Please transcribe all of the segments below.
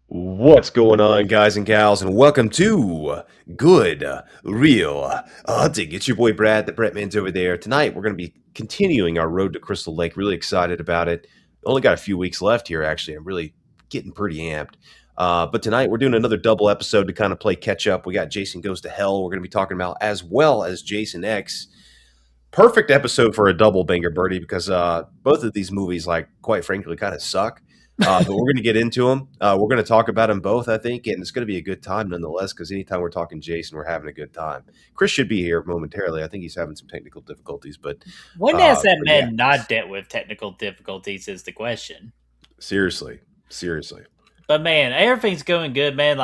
What's going on, guys and gals, and welcome to Good Real Hunting. It's your boy Brad, the BrettMan's over there. Tonight, we're going to be continuing our road to Crystal Lake. Really excited about it. Only got a few weeks left here, actually. I'm really getting pretty amped. But tonight, we're doing another double episode to kind of play catch up. We got Jason Goes to Hell, we're going to be talking about, as well as Jason X. Perfect episode for a double banger, Birdie, because both of these movies, like, quite frankly, kind of suck. But we're going to get into them. We're going to talk about them both, I think, and it's going to be a good time nonetheless, because anytime we're talking Jason, we're having a good time. Chris should be here momentarily. I think he's having some technical difficulties, but when has that but man yeah, not dealt with technical difficulties is the question. seriously. But man, everything's going good, man.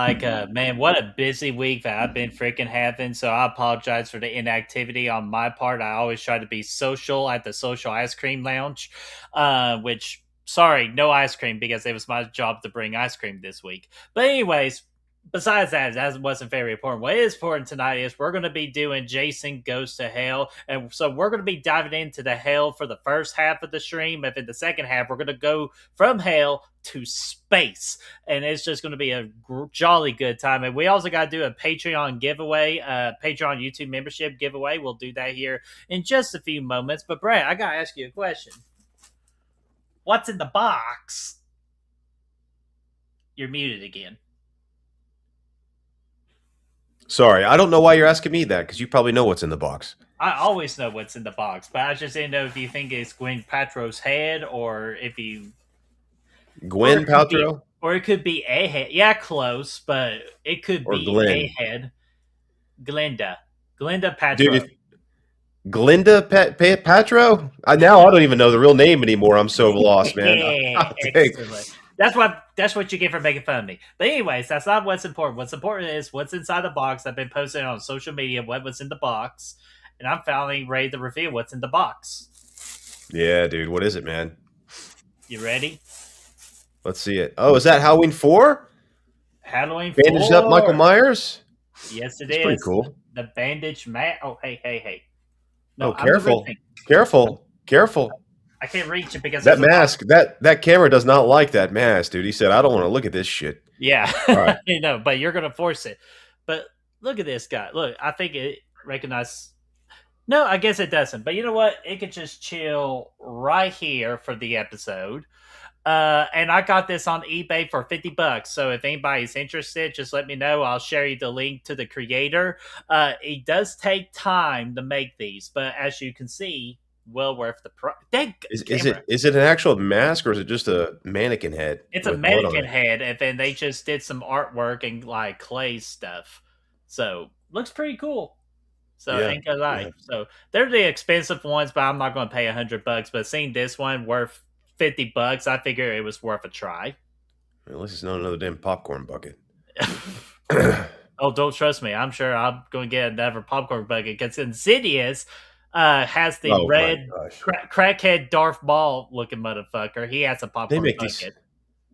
Man, what a busy week that I've been freaking having. So I apologize for the inactivity on my part. I always try to be social at the social ice cream lounge, which sorry, no ice cream because it was my job to bring ice cream this week. But anyways, besides that wasn't very important. What is important tonight is we're going to be doing Jason Goes to Hell. And so we're going to be diving into the hell for the first half of the stream. And in the second half, we're going to go from hell to space. And it's just going to be a jolly good time. And we also got to do a Patreon giveaway, Patreon YouTube membership giveaway. We'll do that here in just a few moments. But Brad, I got to ask you a question. What's in the box? You're muted again. Sorry, I don't know why you're asking me that, because you probably know what's in the box. I always know what's in the box, but I just didn't know if you think it's Gwen Paltrow's head or if you Gwen Paltrow? Or it could be a head. Yeah, close, but it could Or be a Glenn? head. Glenda Paltrow. Dude, Glinda Patro? Now I don't even know the real name anymore. I'm so lost, man. Excellent. That's what you get for making fun of me. But anyways, that's not what's important. What's important is what's inside the box. I've been posting on social media what was in the box, and I'm finally ready to reveal what's in the box. Yeah, dude. What is it, man? You ready? Let's see it. Oh, is that Halloween 4? Halloween Bandaged 4. up Michael Myers? Yes, it That's is. pretty cool. The bandage mat. Oh, hey. No, Oh, careful. I can't reach it because That mask, that camera does not like that mask, dude. He said, I don't want to look at this shit. Yeah. All right. But you're going to force it. But look at this guy. Look, I think it recognizes. No, I guess it doesn't. But you know what? It could just chill right here for the episode. And I got this on eBay for $50. So if anybody's interested, just let me know. I'll share you the link to the creator. It does take time to make these, but as you can see, well worth the price. Is it an actual mask, or is it just a mannequin head? It's a mannequin head, and then they just did some artwork and like clay stuff. So looks pretty cool. So Yeah, ain't gonna lie. yeah. So they're the expensive ones, but I'm not gonna pay $100. But seeing this one worth $50, I figure it was worth a try. Unless it's not another damn popcorn bucket. Oh, don't trust me. I'm sure I'm going to get another popcorn bucket because Insidious has the red crackhead Darth Maul looking motherfucker. He has a popcorn bucket.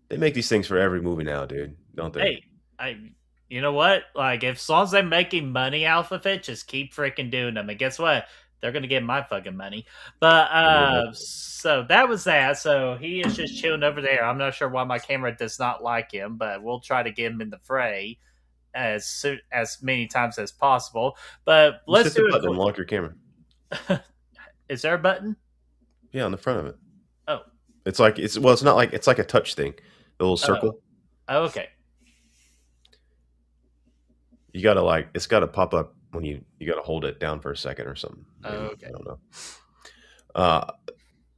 They make these things for every movie now, dude. Don't they? Hey, you know what? Like, if as long as they're making money off of it, just keep freaking doing them. And guess what? They're going to get my fucking money. But, so that was that. So he is just chilling over there. I'm not sure why my camera does not like him, but we'll try to get him in the fray as many times as possible. But let's do it. Unlock your camera. Is there a button? Yeah, on the front of it. Oh. It's like, it's not like, it's like a touch thing. The little circle. Oh, okay. You gotta it's gotta pop up when you gotta hold it down for a second or something. Oh, okay. I don't know.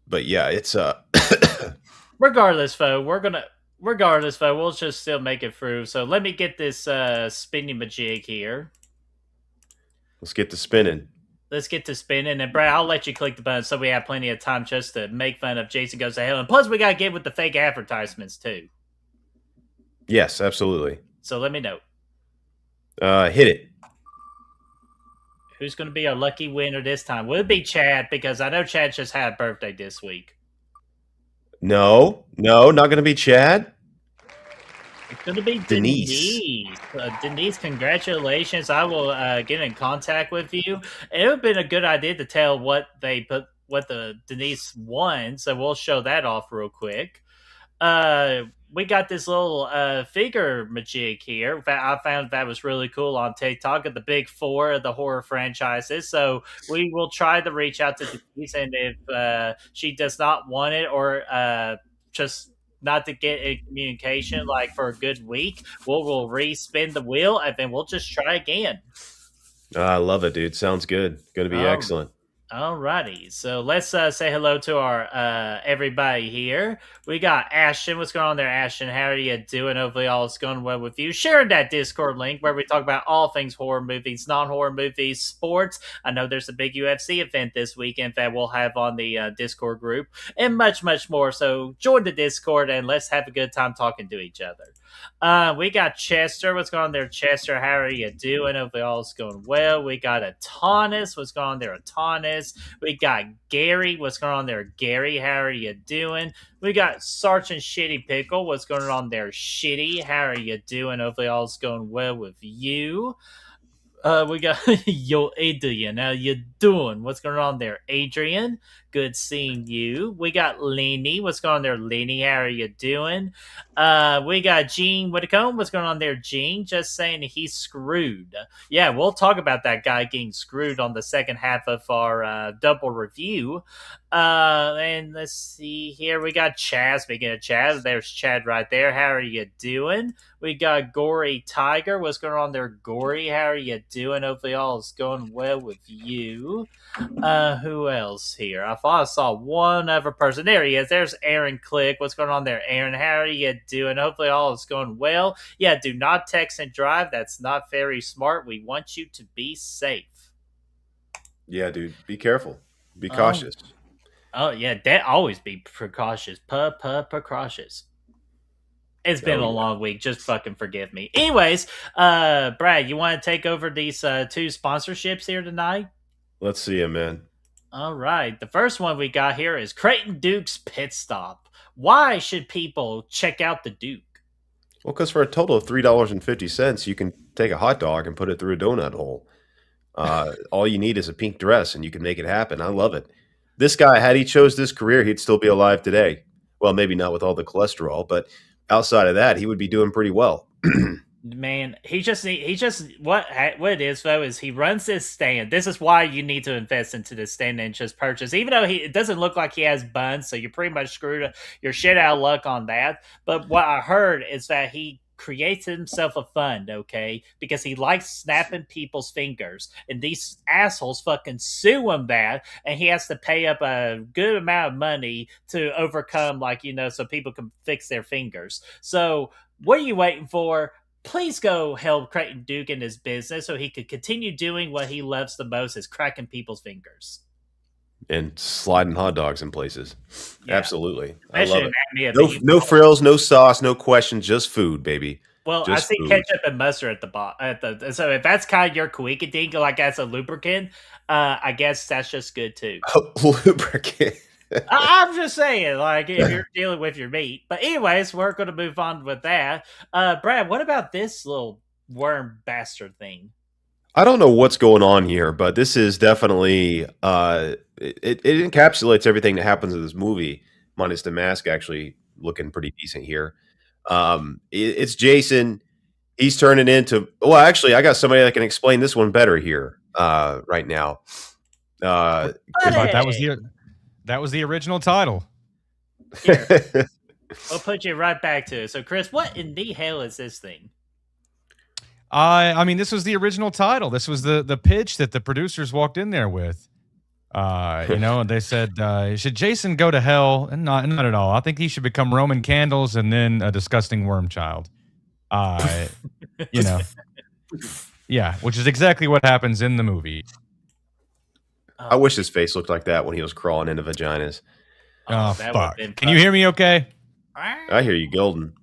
But yeah, it's regardless, though, we'll just still make it through. So let me get this spinning majig here. Let's get to spinning. And Brad, I'll let you click the button so we have plenty of time just to make fun of Jason Goes to Hell. And plus we gotta get with the fake advertisements too. Yes, absolutely. So let me know. Hit it. Who's going to be our lucky winner this time? Will it be Chad? Because I know Chad just had a birthday this week. No, not going to be Chad. It's going to be Denise. Denise, congratulations. I will get in contact with you. It would have been a good idea to tell what the Denise won, so we'll show that off real quick. we got this little figure majig here that I found that was really cool on TikTok of the big four of the horror franchises. So we will try to reach out to Denise, and if she does not want it or just not to get in communication like for a good week, we'll re-spin the wheel and then we'll just try again. I love it, dude. Sounds good. Going to be Oh, excellent. alrighty, so let's say hello to our everybody here. We got Ashton. What's going on there, Ashton? How are you doing? Hopefully, all is going well with you. Sharing that Discord link where we talk about all things horror movies, non-horror movies, sports. I know there's a big UFC event this weekend that we'll have on the Discord group, and much, much more. So join the Discord and let's have a good time talking to each other. We got Chester. What's going on there, Chester? How are you doing? Hopefully, all is going well. We got Atanis. What's going on there, Atanis? We got Gary. What's going on there, Gary? How are you doing? We got Sergeant Shitty Pickle. What's going on there, Shitty? How are you doing? Hopefully, all is going well with you. We got Yo Adrian. How you doing? What's going on there, Adrian? Good seeing you. We got Lenny. What's going on there, Lenny? How are you doing? We got Gene Whitcomb. What's going on there, Gene? Just saying he's screwed. Yeah, we'll talk about that guy getting screwed on the second half of our double review. And let's see here. We got Chaz. Speaking of Chaz, there's Chad right there. How are you doing? We got Gory Tiger. What's going on there, Gory? How are you doing? Hopefully all is going well with you. Who else here? I thought I saw one other person. There he is. There's Aaron Click. What's going on there, Aaron? How are you doing? Hopefully all is going well. Yeah, do not text and drive. That's not very smart. We want you to be safe. Yeah, dude. Be careful. Be cautious. Oh yeah, that always be precautious. Precautious. It's been Oh, a yeah. long week. Just fucking forgive me. Anyways, Brad, you want to take over these two sponsorships here tonight? Let's see him, man. All right. The first one we got here is Creighton Duke's Pit Stop. Why should people check out the Duke? Well, because for a total of $3.50, you can take a hot dog and put it through a donut hole. All you need is a pink dress, and you can make it happen. I love it. This guy, had he chose this career, he'd still be alive today. Well, maybe not with all the cholesterol, but outside of that, he would be doing pretty well. Man, he just what it is though is he runs this stand. This is why you need to invest into this stand and just purchase. Even though it doesn't look like he has buns, so you're pretty much screwed. Your shit out of luck on that. But what I heard is that he creates himself a fund, okay, because he likes snapping people's fingers, and these assholes fucking sue him that, and he has to pay up a good amount of money to overcome, like so people can fix their fingers. So what are you waiting for? Please go help Creighton Duke in his business so he could continue doing what he loves the most is cracking people's fingers. And sliding hot dogs in places. Yeah. Absolutely. I love it. No No, frills, no sauce, no questions, just food, baby. well, I Just see food. ketchup and mustard at the bottom. So if that's kind of your dink, like as a lubricant, I guess that's just good too. Lubricant. I'm just saying, like if you're dealing with your meat. But anyways, we're going to move on with that. Brad, what about this little worm bastard thing? I don't know what's going on here, but this is definitely it encapsulates everything that happens in this movie, minus the mask actually looking pretty decent here. It's Jason. He's turning into well, actually, I got somebody that can explain this one better here right now. I thought that was the original title. Here, we'll put you right back to it. So, Chris, what in the hell is this thing? I mean, this was the original title. This was the pitch that the producers walked in there with. They said, should Jason go to hell? And not at all. I think he should become Roman candles and then a disgusting worm child. Yeah, which is exactly what happens in the movie. I wish his face looked like that when he was crawling into vaginas. Oh, fuck. Can you hear me okay? I hear you, Golden.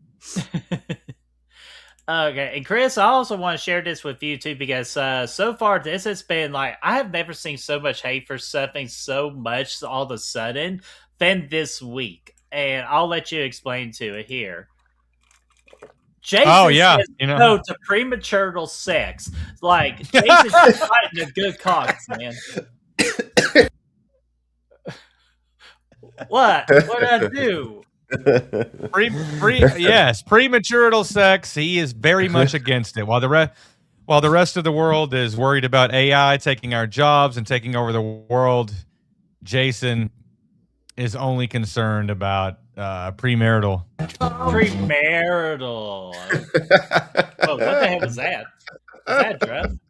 Okay, and Chris, I also want to share this with you too because so far this has been like I have never seen so much hate for something so much all of a sudden than this week, and I'll let you explain to it here. Jason says no to premature sex. Like Jason's fighting a good cause, man. What? What did I do? Yes, premarital sex. He is very much against it. While the rest of the world is worried about AI taking our jobs and taking over the world, Jason is only concerned about premarital. Premarital. Whoa, what the hell was that? Was that a drum?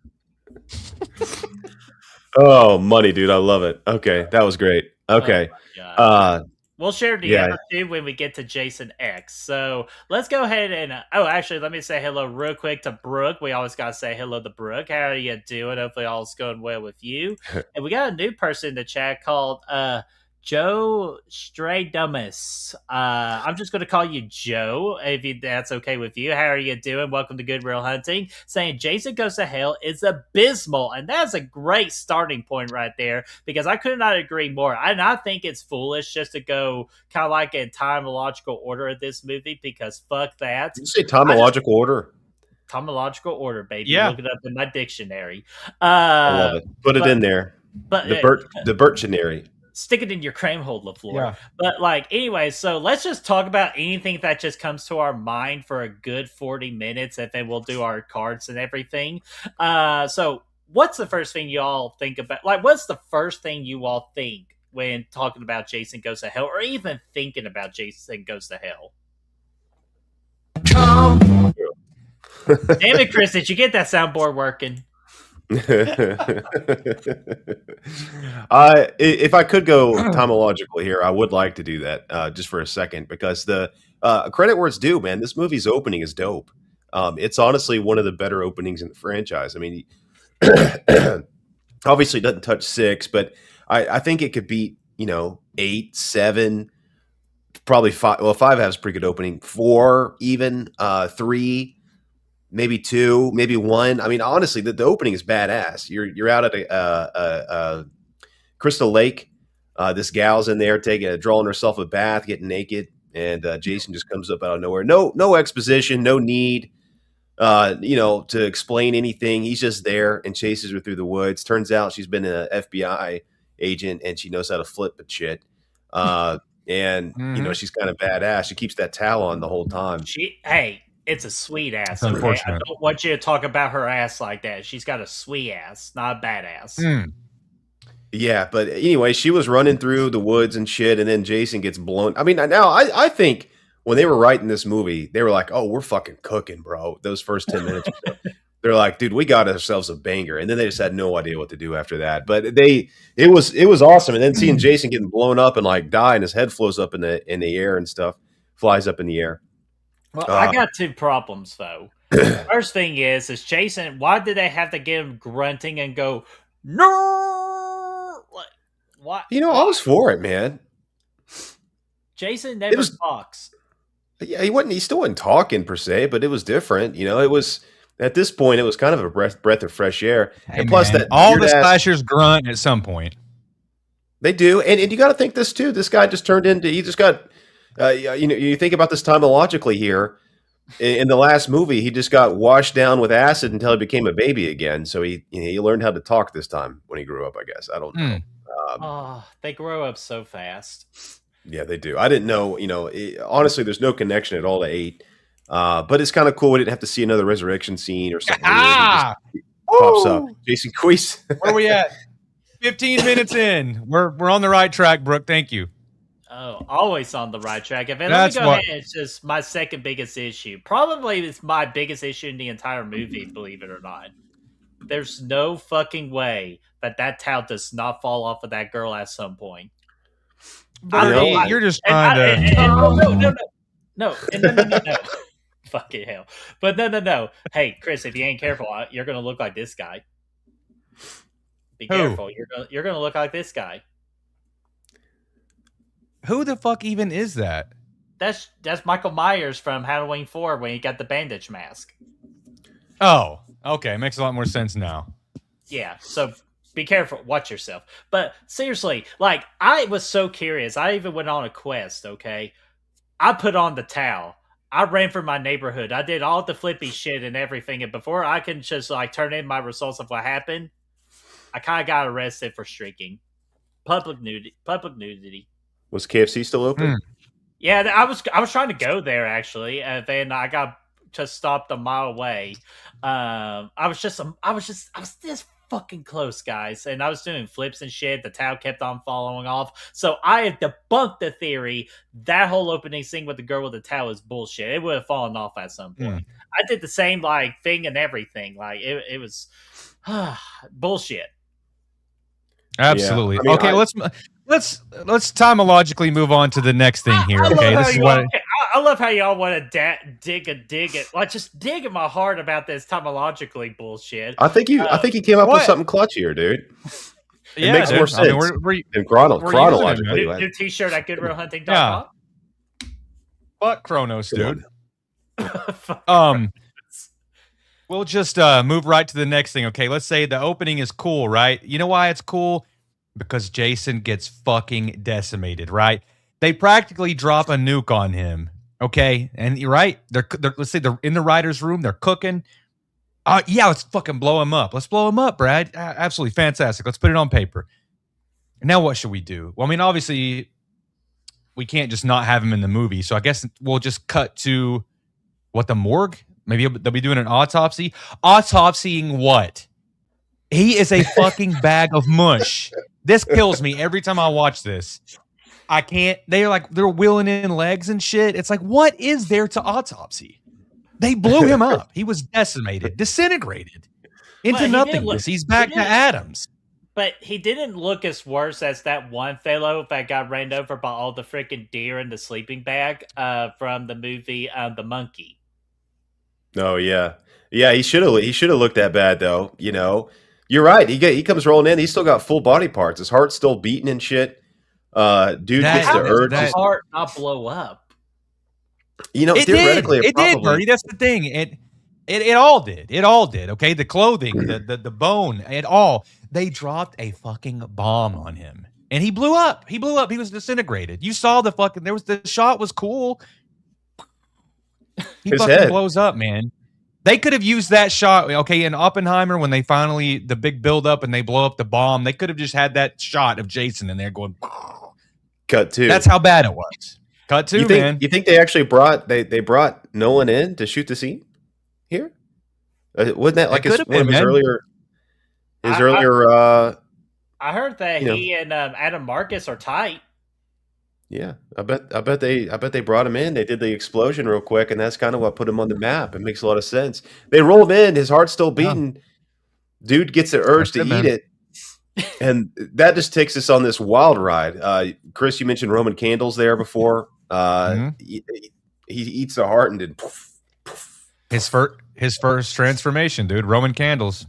Oh, money, dude. I love it. Okay. That was great. Okay. We'll share the other two when we get to Jason X. So let's go ahead and actually, let me say hello real quick to Brooke. We always gotta say hello to Brooke. How are you doing? Hopefully, all's going well with you. And we got a new person in the chat called Joe Straydumus. I'm just going to call you Joe, if that's okay with you. How are you doing? Welcome to Good Real Hunting. Saying Jason Goes to Hell is abysmal, and that's a great starting point right there, because I could not agree more. And I think it's foolish just to go kind of like in timological order of this movie, because fuck that. Did you say timological order? Timological order, baby. Yeah. Look it up in my dictionary. I love it. Put it in there. But the Birctionary. Stick it in your cream hole, LaFleur. Yeah. But anyway, so let's just talk about anything that just comes to our mind for a good 40 minutes, and then we'll do our cards and everything. So what's the first thing you all think about? What's the first thing you all think when talking about Jason Goes to Hell, or even thinking about Jason Goes to Hell? Damn it, Chris, did you get that soundboard working? If I could go timological here, I would like to do that just for a second, because the credit where it's due, man. This movie's opening is dope. It's honestly one of the better openings in the franchise. I mean, obviously it doesn't touch 6, but I think it could beat 8, 7, probably 5. Well, 5 has a pretty good opening. 4, even 3. Maybe 2, maybe 1. I mean, honestly, the opening is badass. You're out at a Crystal Lake. This gal's in there drawing herself a bath, getting naked, and Jason just comes up out of nowhere. No exposition, no need, to explain anything. He's just there and chases her through the woods. Turns out she's been an FBI agent and she knows how to flip and shit. And she's kind of badass. She keeps that towel on the whole time. It's a sweet ass. Okay? I don't want you to talk about her ass like that. She's got a sweet ass, not a bad ass. Yeah, but anyway, she was running through the woods and shit, and then Jason gets blown. I mean, now I think when they were writing this movie, they were like, "Oh, we're fucking cooking, bro." Those first 10 minutes, they're like, "Dude, we got ourselves a banger," and then they just had no idea what to do after that. But it was awesome, and then seeing Jason getting blown up and die, and his head flows up in the air and stuff, flies up in the air. Well, I got 2 problems, though. First thing is Jason, why did they have to get him grunting and go, no? Why? I was for it, man. Jason never talks. Yeah, he still wasn't talking per se, but it was different. It was, at this point, it was kind of a breath of fresh air. Hey, and plus, man, that all the slashers grunt at some point. They do, and you got to think this too. This guy just turned into. He just got. You think about this timologically here. In the last movie, he just got washed down with acid until he became a baby again. So he learned how to talk this time when he grew up, I guess. I don't know. They grow up so fast. Yeah, they do. I didn't know. Honestly, there's no connection at all to 8. But it's kind of cool. We didn't have to see another resurrection scene or something. He pops up. Jason Queese. Where are we at? 15 minutes in. We're on the right track, Brooke. Thank you. Oh, always on the right track. Let me go ahead. It's just my second biggest issue. Probably it's my biggest issue in the entire movie, believe it or not. There's no fucking way that towel does not fall off of that girl at some point. You're just trying to... No. Fucking hell. But no. Hey, Chris, if you ain't careful, you're going to look like this guy. Be careful. You're going to look like this guy. Who the fuck even is that? That's Michael Myers from Halloween 4 when he got the bandage mask. Oh, okay. Makes a lot more sense now. Yeah, so be careful. Watch yourself. But seriously, I was so curious. I even went on a quest, okay? I put on the towel. I ran for my neighborhood. I did all the flippy shit and everything. And before I can just turn in my results of what happened, I kind of got arrested for streaking. Public nudity. Was KFC still open? Yeah, I was trying to go there actually, and then I got just stopped a mile away. I was this fucking close, guys, and I was doing flips and shit. The towel kept on falling off, so I have debunked the theory that whole opening scene with the girl with the towel is bullshit. It would have fallen off at some point. I did the same like thing and everything. Like it was bullshit. Absolutely. Yeah. I mean, Okay, let's timologically move on to the next thing here. Okay, this is what I love how y'all want to dig it, like just dig in my heart about this etymologically bullshit. I think you came up with something clutch here, dude. It makes more sense. I mean, chronologically. New T-shirt at GoodRealHunting.com. Fuck Kronos, dude. We'll just move right to the next thing. Okay, let's say the opening is cool, right? You know why it's cool? Because Jason gets fucking decimated, right? They practically drop a nuke on him. Okay, and you're right. They're let's say they're in the writer's room. They're cooking. Yeah, let's fucking blow him up. Let's blow him up, Brad. Absolutely fantastic. Let's put it on paper. Now what should we do? Well, I mean, obviously, we can't just not have him in the movie. So I guess we'll just cut to the morgue? Maybe they'll be doing an autopsy. Autopsying what? He is a fucking bag of mush. This kills me every time I watch this. I can't. They're wheeling in legs and shit. It's like, what is there to autopsy? They blew him up. He was decimated, disintegrated into nothingness. He's back to atoms. But he didn't look as worse as that one fellow that got ran over by all the freaking deer in the sleeping bag from the movie The Monkey. Oh yeah. He should have looked that bad though. You know, you're right. He comes rolling in. He's still got full body parts. His heart's still beating and shit. Dude gets the urge. His heart not blow up. You know, theoretically, it did, Bertie. That's the thing. It all did. It all did. Okay, the clothing, the bone, it all. They dropped a fucking bomb on him, and he blew up. He blew up. He was disintegrated. You saw the shot was cool. He fucking blows up, man. They could have used that shot, okay, in Oppenheimer when they finally, the big build up and they blow up the bomb. They could have just had that shot of Jason in there going, cut two. That's how bad it was. Cut two, man. You think they actually brought Nolan in to shoot the scene here? Wasn't that like one of his earlier? I heard that he and Adam Marcus are tight. Yeah, I bet they brought him in. They did the explosion real quick, and that's kind of what put him on the map. It makes a lot of sense. They roll him in. His heart's still beating. Dude gets the urge to eat it, and that just takes us on this wild ride. Chris, you mentioned Roman candles there before. He eats the heart and then poof, poof. His first transformation, dude. Roman candles.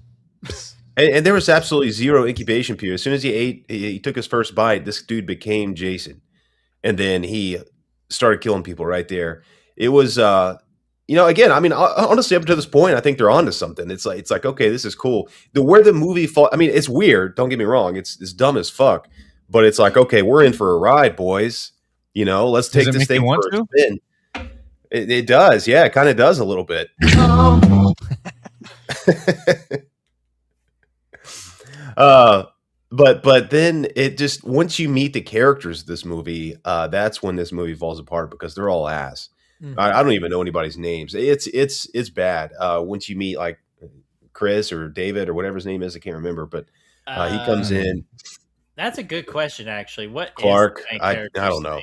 And there was absolutely zero incubation period. As soon as he took his first bite, this dude became Jason. And then he started killing people right there. It was, again, I mean, honestly, up to this point, I think they're onto something. It's like, okay, this is cool. Where the movie fall, I mean, it's weird. Don't get me wrong. It's dumb as fuck. But it's like, okay, we're in for a ride, boys. You know, let's take this thing for a spin. It does. Yeah, it kind of does a little bit. But then it just, once you meet the characters of this movie, that's when this movie falls apart because they're all ass. I don't even know anybody's names. It's bad. Once you meet like Chris or David or whatever his name is, I can't remember, but he comes in. That's a good question, actually. What Clark? Is I don't know.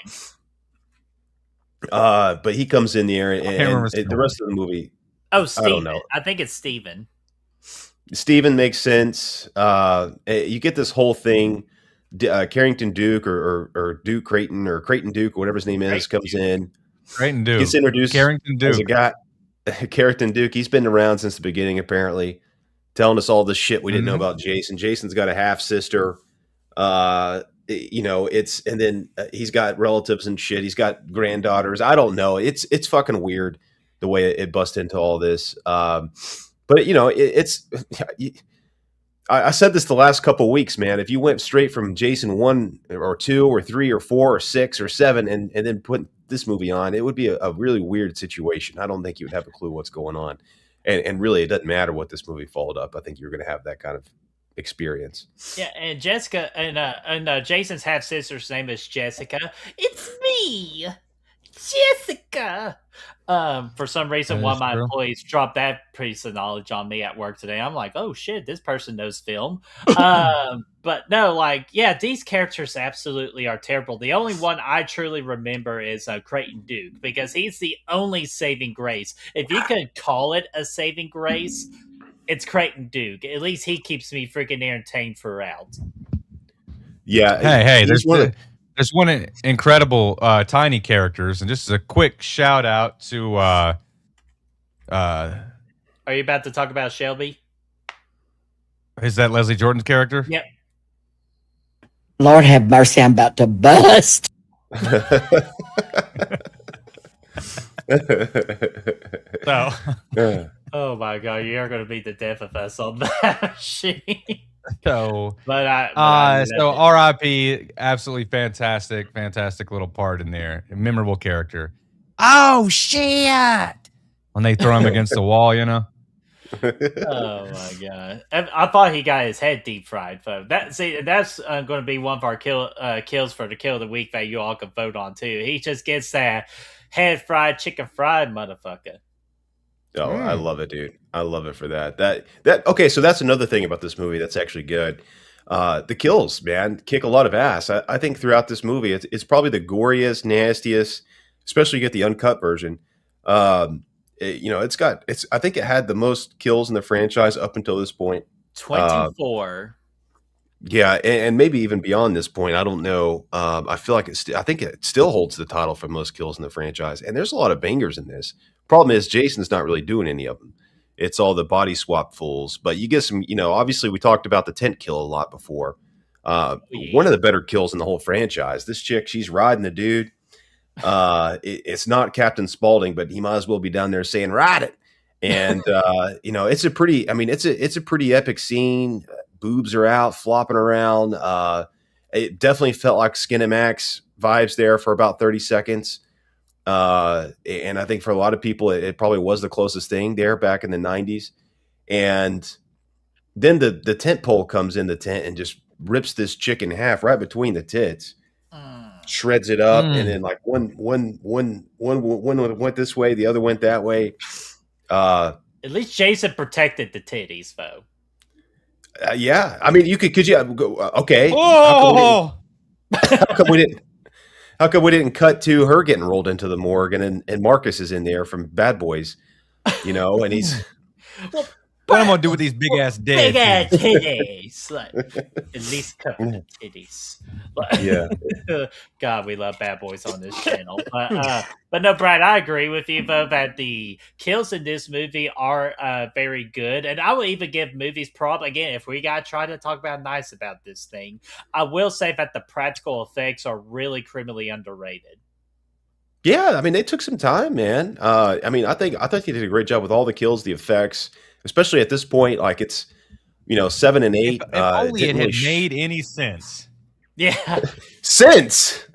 But he comes in there, and the rest of the movie. Oh, Steven. I don't know. I think it's Steven. Steven makes sense. You get this whole thing. Carrington Duke or Duke Creighton or Creighton Duke, whatever his name is, comes in. Creighton Duke gets introduced. Carrington Duke as a guy. Carrington Duke. He's been around since the beginning, apparently, telling us all this shit we didn't know about Jason. Jason's got a half sister. And then he's got relatives and shit. He's got granddaughters. I don't know. It's fucking weird the way it busts into all this. But I said this the last couple of weeks, man. If you went straight from Jason 1 or 2 or 3 or 4 or 6 or 7 and then put this movie on, it would be a really weird situation. I don't think you would have a clue what's going on. And really, it doesn't matter what this movie followed up. I think you're going to have that kind of experience. Yeah, and Jessica and Jason's half sister's name is Jessica. It's me. Jessica. For some reason, That one is of my true. employees dropped that piece of knowledge on me at work today. I'm like, oh shit, this person knows film. But no, like, yeah, these characters absolutely are terrible. The only one I truly remember is Creighton Duke, because he's the only saving grace. If you could call it a saving grace, it's Creighton Duke. At least he keeps me freaking entertained throughout. Yeah, Hey, he's one of there's one incredible tiny characters, and just as a quick shout out to Are you about to talk about Shelby? is that Leslie Jordan's character? Yep. Lord have mercy, I'm about to bust. So, Oh my god, you're going to beat the death of us on that shit. so I so R.I.P. Absolutely fantastic little part in there. A memorable character. Oh shit! When they throw him against the wall, you know. oh my god, I thought he got his head deep fried. Folks. That's going to be one of our kills for the kill of the week that you all can vote on too. He just gets that head fried, chicken fried motherfucker. Oh, I love it, dude. I love it for that. Okay, so that's another thing about this movie that's actually good. The kills, man, kick a lot of ass. I think throughout this movie, it's probably the goriest, nastiest, especially you get the uncut version. I think it had the most kills in the franchise up until this point. 24. Yeah, and maybe even beyond this point. I don't know. I feel like I think it still holds the title for most kills in the franchise. And there's a lot of bangers in this. Problem is, Jason's not really doing any of them. It's all the body swap fools. But you get some, obviously we talked about the tent kill a lot before. One of the better kills in the whole franchise. This chick, she's riding the dude. It's not Captain Spaulding, but he might as well be down there saying, ride it. And, it's a pretty, it's a pretty epic scene. Boobs are out, flopping around. It definitely felt like Skinemax vibes there for about 30 seconds. And I think for a lot of people, it probably was the closest thing there back in the 90s. And then the tent pole comes in the tent and just rips this chick in half right between the tits, shreds it up, and then like one went this way, the other went that way. At least Jason protected the titties, though. Yeah, I mean, could you go? Okay, Oh, how come we didn't cut to her getting rolled into the morgue, and Marcus is in there from Bad Boys, and he's Well, what am I gonna do with these big ass big ass dead? titties. Like, at least cover the titties. But, Yeah. God, we love Bad Boys on this channel. But no, Brad, I agree with you though that the kills in this movie are very good, and I will even give movies prop again if we gotta try to talk about nice about this thing. I will say that the practical effects are really criminally underrated. Yeah, I mean, they took some time, man. I thought you did a great job with all the kills, the effects, especially at this point. Like it's 7 and 8. If only it didn't had really made any sense. Yeah, sense.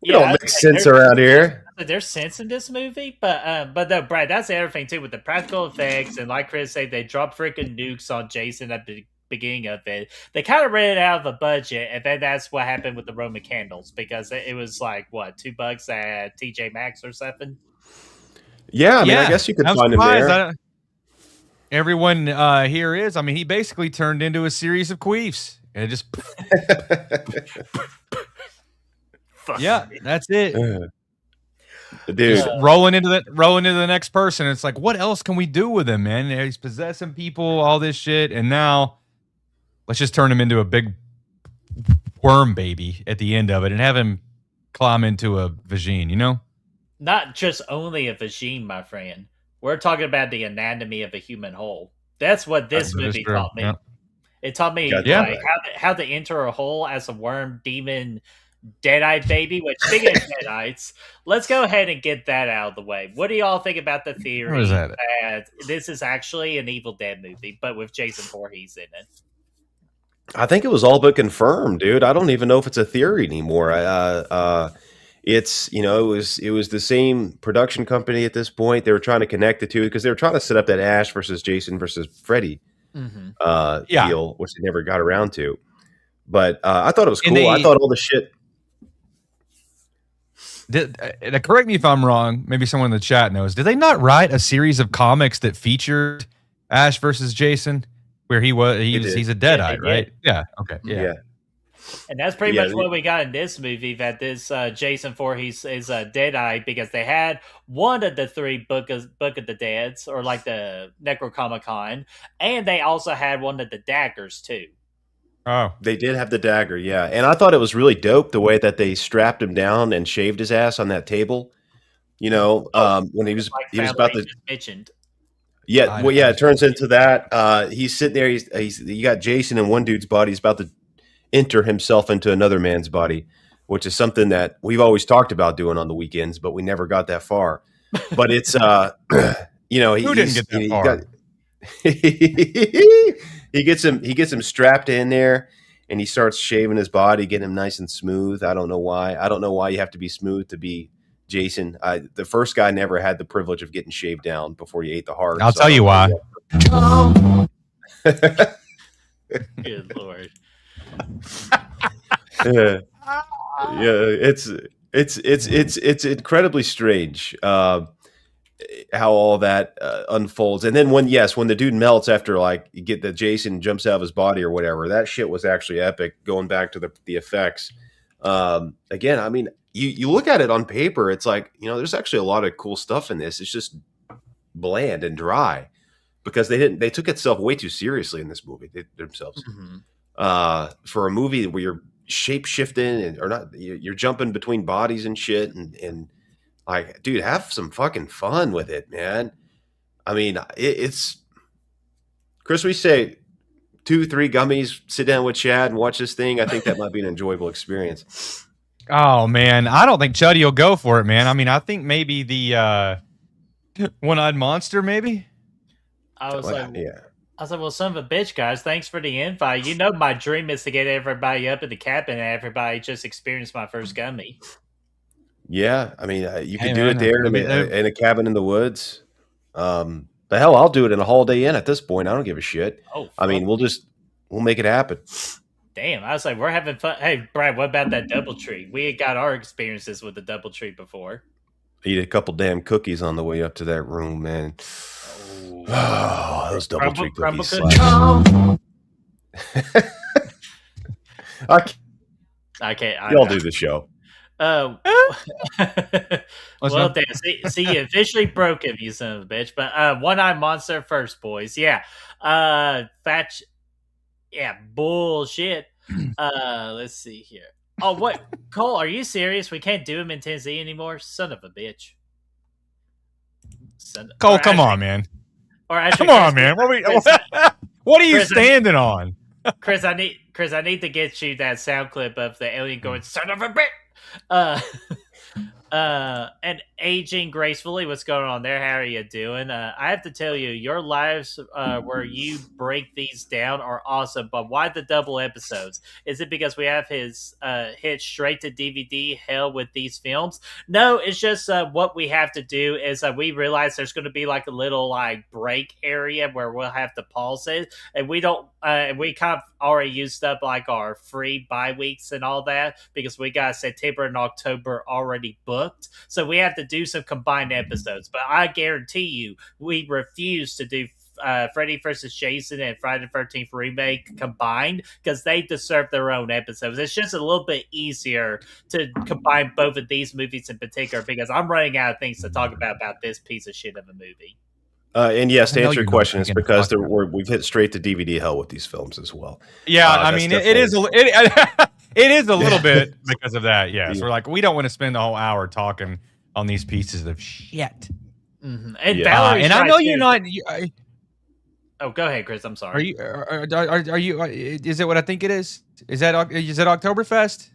We don't make sense around here. There's sense in this movie, but no, Brad, that's the other thing too with the practical effects, and like Chris said, they dropped freaking nukes on Jason at the beginning of it. They kind of ran it out of the budget, and then that's what happened with the Roman candles because it was like what $2 at TJ Maxx or something. Yeah, I mean, I guess you could find him there. Everyone here is. I mean, he basically turned into a series of queefs. And it just yeah, that's it. Dude, just rolling into the next person. It's like, what else can we do with him, man? He's possessing people, all this shit, and now let's just turn him into a big worm baby at the end of it and have him climb into a vagine, Not just only a vagine, my friend. We're talking about the anatomy of a human whole. That's what this movie taught me. Yep. It taught me how to enter a hole as a worm, demon, dead-eyed baby. Which, speaking of deadites, let's go ahead and get that out of the way. What do y'all think about the theory that this is actually an Evil Dead movie, but with Jason Voorhees in it? I think it was all but confirmed, dude. I don't even know if it's a theory anymore. It's it was the same production company at this point. They were trying to connect the two because they were trying to set up that Ash versus Jason versus Freddy deal, which they never got around to. But I thought it was cool. I thought all the shit. correct me if I'm wrong. Maybe someone in the chat knows. Did they not write a series of comics that featured Ash versus Jason, where he's a deadite, right? Yeah. Okay. Yeah. And that's pretty much what we got in this movie, that this Jason Voorhees is a deadite, because they had one of the three Book of the Deads, or like the Necronomicon, and they also had one of the daggers too. Oh, they did have the dagger, yeah. And I thought it was really dope the way that they strapped him down and shaved his ass on that table. You know, when he was about to mentioned. Yeah, well, yeah, it turns into that. He's sitting there. You got Jason in one dude's body. He's about to enter himself into another man's body, which is something that we've always talked about doing on the weekends, but we never got that far. But it's, you know, who didn't get that far? He gets him strapped in there, and he starts shaving his body, getting him nice and smooth. I don't know why. I don't know why you have to be smooth to be Jason. The first guy never had the privilege of getting shaved down before he ate the heart. I'll tell you why. Good Lord. Yeah, it's incredibly strange how all that unfolds. And then when the dude melts after, like, you get the Jason jumps out of his body or whatever, that shit was actually epic. Going back to the effects, again, I mean, you look at it on paper, it's like, you know, there's actually a lot of cool stuff in this. It's just bland and dry because they took itself way too seriously in this movie themselves. Mm-hmm. For a movie where you're shape shifting you're jumping between bodies and shit, and like, dude, have some fucking fun with it, man. I mean, it's Chris. We say 2-3 gummies, sit down with Chad and watch this thing. I think that might be an enjoyable experience. Oh man, I don't think Chuddy will go for it, man. I mean, I think maybe the one-eyed monster, maybe. I was like, well, son of a bitch, guys, thanks for the invite. You know, my dream is to get everybody up in the cabin and everybody just experience my first gummy. Yeah, I mean, you can do it there in a cabin in the woods. The hell, I'll do it in a Holiday Inn at this point. I don't give a shit. Oh, I mean, we'll make it happen. Damn, I was like, we're having fun. Hey, Brad, what about that DoubleTree? We got our experiences with the DoubleTree before. Eat a couple damn cookies on the way up to that room, man. Oh, those DoubleTree cookies. I can't. Y'all do the show. Well, damn, see, you officially broke him, you son of a bitch. But one-eyed monster first, boys. Yeah. Yeah, bullshit. Let's see here. Oh, what? Cole, are you serious? We can't do him in Tennessee anymore? Son of a bitch. Cole, come on, man. Or actually, come on, man. What are you standing on? Chris, I need to get you that sound clip of the alien going, son of a bitch. And aging gracefully. What's going on there? How are you doing? I have to tell you, your lives where you break these down are awesome. But why the double episodes? Is it because we have his hit straight to DVD hell with these films? No, it's just what we have to do is we realize there's going to be like a little like break area where we'll have to pause it, and we don't. We kind of already used up like our free bye weeks and all that because we got September and October already booked. So we have to do some combined episodes. But I guarantee you, we refuse to do Freddy vs. Jason and Friday the 13th Remake combined because they deserve their own episodes. It's just a little bit easier to combine both of these movies in particular because I'm running out of things to talk about this piece of shit of a movie. And yes, to answer your question, it's because we've hit straight to DVD hell with these films as well. Yeah, I mean, it is a little bit because of that. Yes, yeah. We're like, we don't want to spend the whole hour talking on these pieces of shit. Mm-hmm. And Valerie's and I know you're not. Oh, go ahead, Chris. I'm sorry. Are you? Is it what I think it is? Is it Oktoberfest?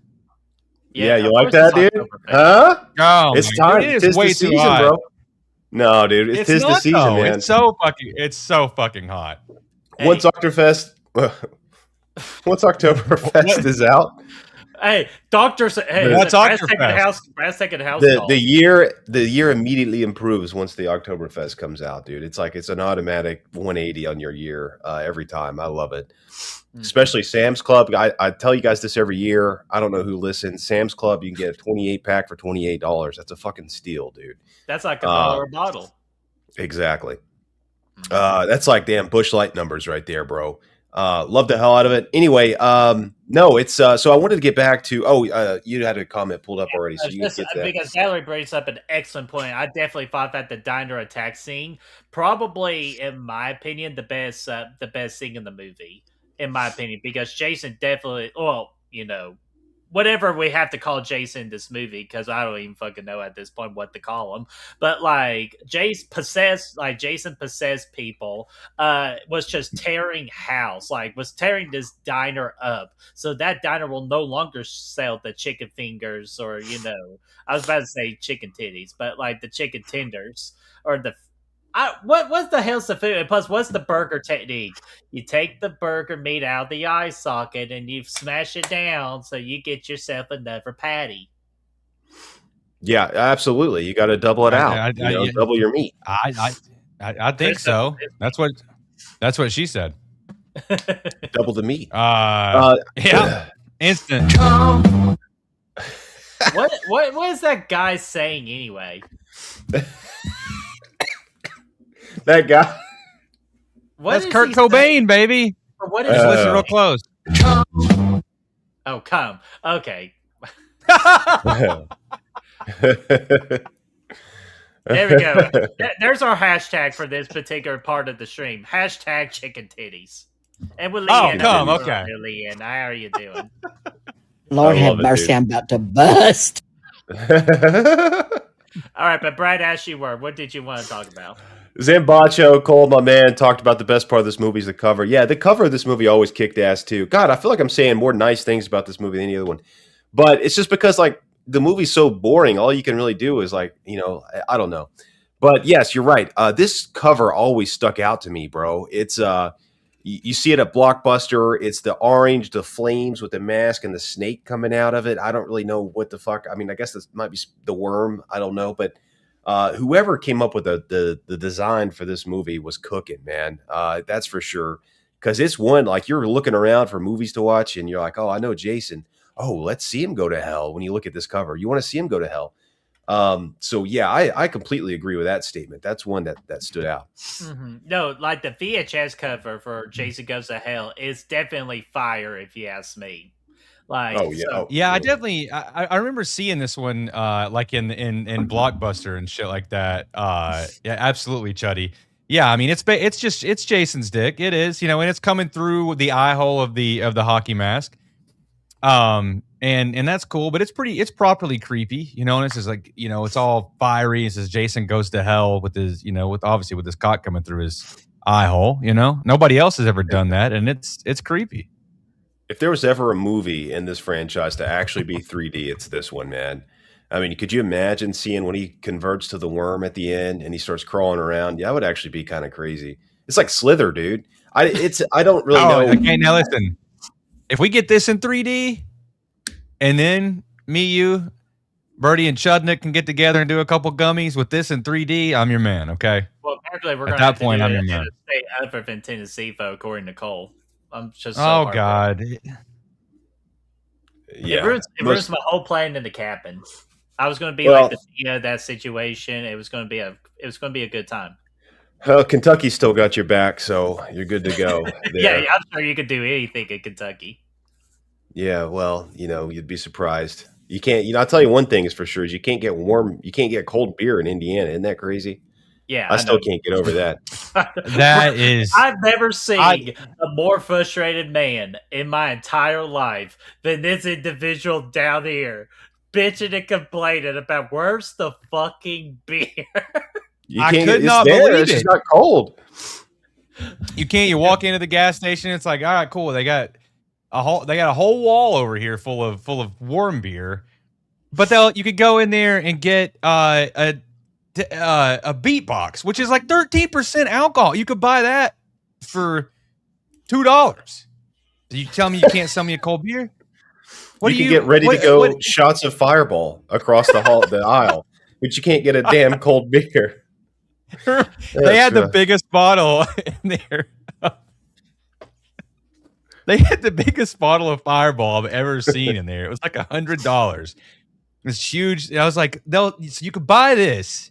Yeah, you like that, dude? Huh? Oh, it's time. It's way the season, hot. Bro. No, dude, it's the season, though. man. It's so fucking hot. Once Oktoberfest is out, Hey, doctors. Hey, That's Brad's taking the Oktoberfest. house. Brad's taking the house. The year immediately improves once the Oktoberfest comes out, dude. It's like it's an automatic 180 on your year every time. I love it. Especially Sam's Club. I tell you guys this every year. I don't know who listens. Sam's Club, you can get a 28 pack for $28. That's a fucking steal, dude. That's like $1 a bottle. Exactly. That's like damn Busch Light numbers right there, bro. Love the hell out of it. Anyway, no, it's so I wanted to get back to. You had a comment pulled up already, so you can get that. Because Valerie brings up an excellent point. I definitely thought that the diner attack scene, probably in my opinion, the best scene in the movie, in my opinion, because Jason definitely, whatever we have to call Jason in this movie, because I don't even fucking know at this point what to call him. But like Jason possessed people, was just tearing house, like was tearing this diner up. So that diner will no longer sell the chicken fingers or, I was about to say chicken titties, but like the chicken tenders or what the hell's the food? And plus, what's the burger technique? You take the burger meat out of the eye socket and you smash it down so you get yourself another patty. Yeah, absolutely. You got to double it out. Double your meat. I think so. That's what she said. Double the meat. Yeah, instant. What is that guy saying anyway? That guy. That's Kurt Cobain, baby. What is is listen real close? Oh, come. Okay. There we go. There's our hashtag for this particular part of the stream. Hashtag chicken titties. And with Leanne. Okay. Leanne, how are you doing? Lord have mercy, I'm about to bust. All right, but Brad asked you what did you want to talk about? Zambacho, Cole, my man, talked about the best part of this movie is the cover. Yeah, the cover of this movie always kicked ass too. God, I feel like I'm saying more nice things about this movie than any other one. But it's just because like the movie's so boring. All you can really do is like, I don't know. But yes, you're right. This cover always stuck out to me, bro. It's you see it at Blockbuster. It's the orange, the flames with the mask and the snake coming out of it. I don't really know what the fuck. I mean, I guess this might be the worm. I don't know, but whoever came up with the design for this movie was cooking, man. That's for sure. Because it's one, like you're looking around for movies to watch and you're like, oh, I know Jason. Oh, let's see him go to hell. When you look at this cover, you want to see him go to hell. So yeah, I completely agree with that statement. That's one that stood out. Mm-hmm. No, like the VHS cover for Jason Goes to Hell is definitely fire, if you ask me. Like, I definitely I remember seeing this one like in Blockbuster and shit like that. Yeah, absolutely, Chuddy. Yeah, I mean it's Jason's dick. It is, and it's coming through the eye hole of the hockey mask. And that's cool, but it's properly creepy, and this is like, it's all fiery. It says Jason Goes to Hell with his, with his cock coming through his eye hole, Nobody else has ever done that, and it's creepy. If there was ever a movie in this franchise to actually be 3D, it's this one, man. I mean, could you imagine seeing when he converts to the worm at the end and he starts crawling around? Yeah, that would actually be kind of crazy. It's like Slither, dude. I don't really know. Okay, now listen. If we get this in 3D, and then me, you, Birdie, and Chudnik can get together and do a couple gummies with this in 3D, I'm your man, okay? Well, apparently we're going to have to do it in a state other than Tennessee, according to Cole. I'm just God. Yeah. It ruins my whole plan in the cabin. I was going to be like the CEO of that situation. It was going to be a good time. Well, Kentucky's still got your back, so you're good to go. Yeah, I'm sure you could do anything in Kentucky. Yeah, well, you'd be surprised. You can't. I'll tell you one thing is for sure is you can't get cold beer in Indiana. Isn't that crazy? Yeah, I still can't get over that. That is. I've never seen a more frustrated man in my entire life than this individual down here, bitching and complaining about where's the fucking beer. I could not believe it. It's just not cold. You can't. You walk into the gas station. It's like, all right, cool. They got a whole wall over here full of warm beer, but you could go in there and get a beatbox, which is like 13% alcohol. You could buy that for $2. You tell me you can't sell me a cold beer? You can get ready to go shots of Fireball across the aisle, but you can't get a damn cold beer. They had the biggest bottle in there. They had the biggest bottle of Fireball I've ever seen in there. It was like $100. It's huge. I was like, so you could buy this,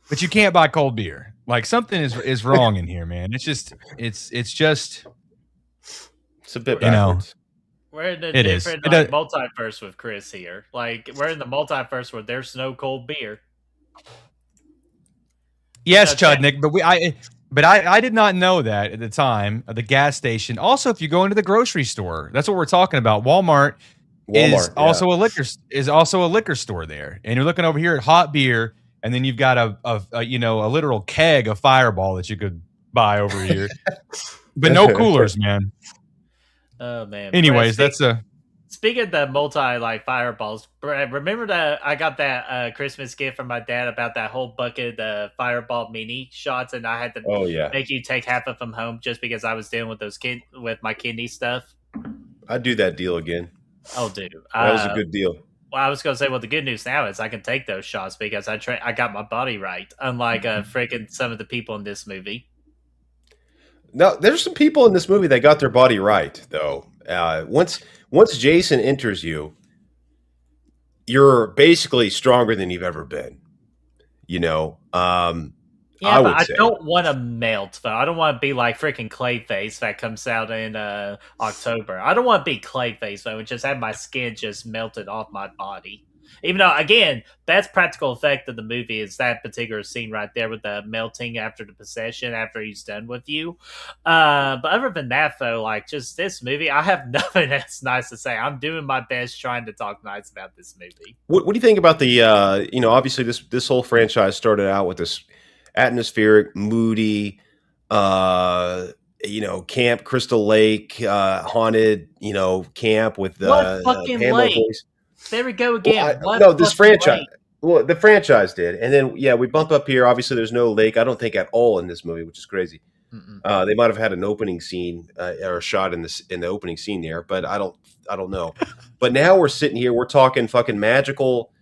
but you can't buy cold beer. Like something is wrong in here, man. It's just it's a bit backwards. We're in a different multiverse with Chris here. Like we're in the multiverse where there's no cold beer. Yes, Chudnik, but I did not know that at the time at the gas station. Also, if you go into the grocery store, that's what we're talking about. Walmart is also a liquor store there, and you're looking over here at hot beer, and then you've got a literal keg of Fireball that you could buy over here, but no coolers, man. Oh man. Anyways, Speaking of the fireballs, Brad, remember that I got that Christmas gift from my dad about that whole bucket of Fireball mini shots, and I had to make you take half of them home just because I was dealing with with my kidney stuff. I'd do that deal again. Oh, dude, that was a good deal. Well, I was going to say, the good news now is I can take those shots because I got my body right, unlike freaking some of the people in this movie. No, there's some people in this movie that got their body right, though. Once Jason enters you, you're basically stronger than you've ever been. I don't want to melt, though. I don't want to be like freaking Clayface that comes out in October. I don't want to be Clayface, though, and just have my skin just melted off my body. Even though, again, that's practical effect of the movie is that particular scene right there with the melting after the possession, after he's done with you. But other than that, though, like just this movie, I have nothing that's nice to say. I'm doing my best trying to talk nice about this movie. What do you think about the, obviously this whole franchise started out with this atmospheric, moody, Camp Crystal Lake, haunted, camp with what fucking lake? Voice. There we go again. This franchise. Lake? Well, the franchise did, and then we bump up here. Obviously, there's no lake. I don't think at all in this movie, which is crazy. They might have had an opening scene or a shot in the opening scene there, but I don't know. But now we're sitting here. We're talking fucking magical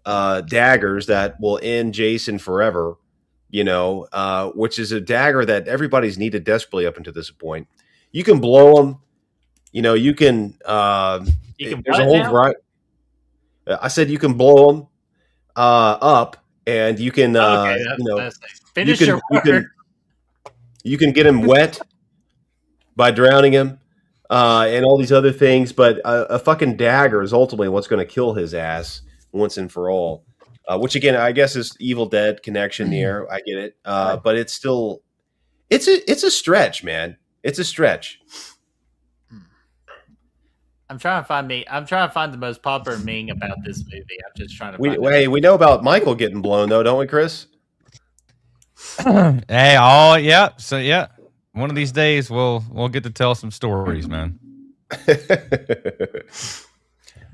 daggers that will end Jason forever. Which is a dagger that everybody's needed desperately up until this point. You can blow them. You can. There's a whole variety. I said you can blow them up, and you can. Finish your word. You can get him wet by drowning him, and all these other things. But a fucking dagger is ultimately what's going to kill his ass once and for all. Which again, I guess is Evil Dead connection there. I get it, but it's still, it's a stretch, man. It's a stretch. I'm trying to find the most popular meme about this movie. I'm just trying to. We know about Michael getting blown though, don't we, Chris? Hey, yeah. So yeah, one of these days we'll get to tell some stories, man.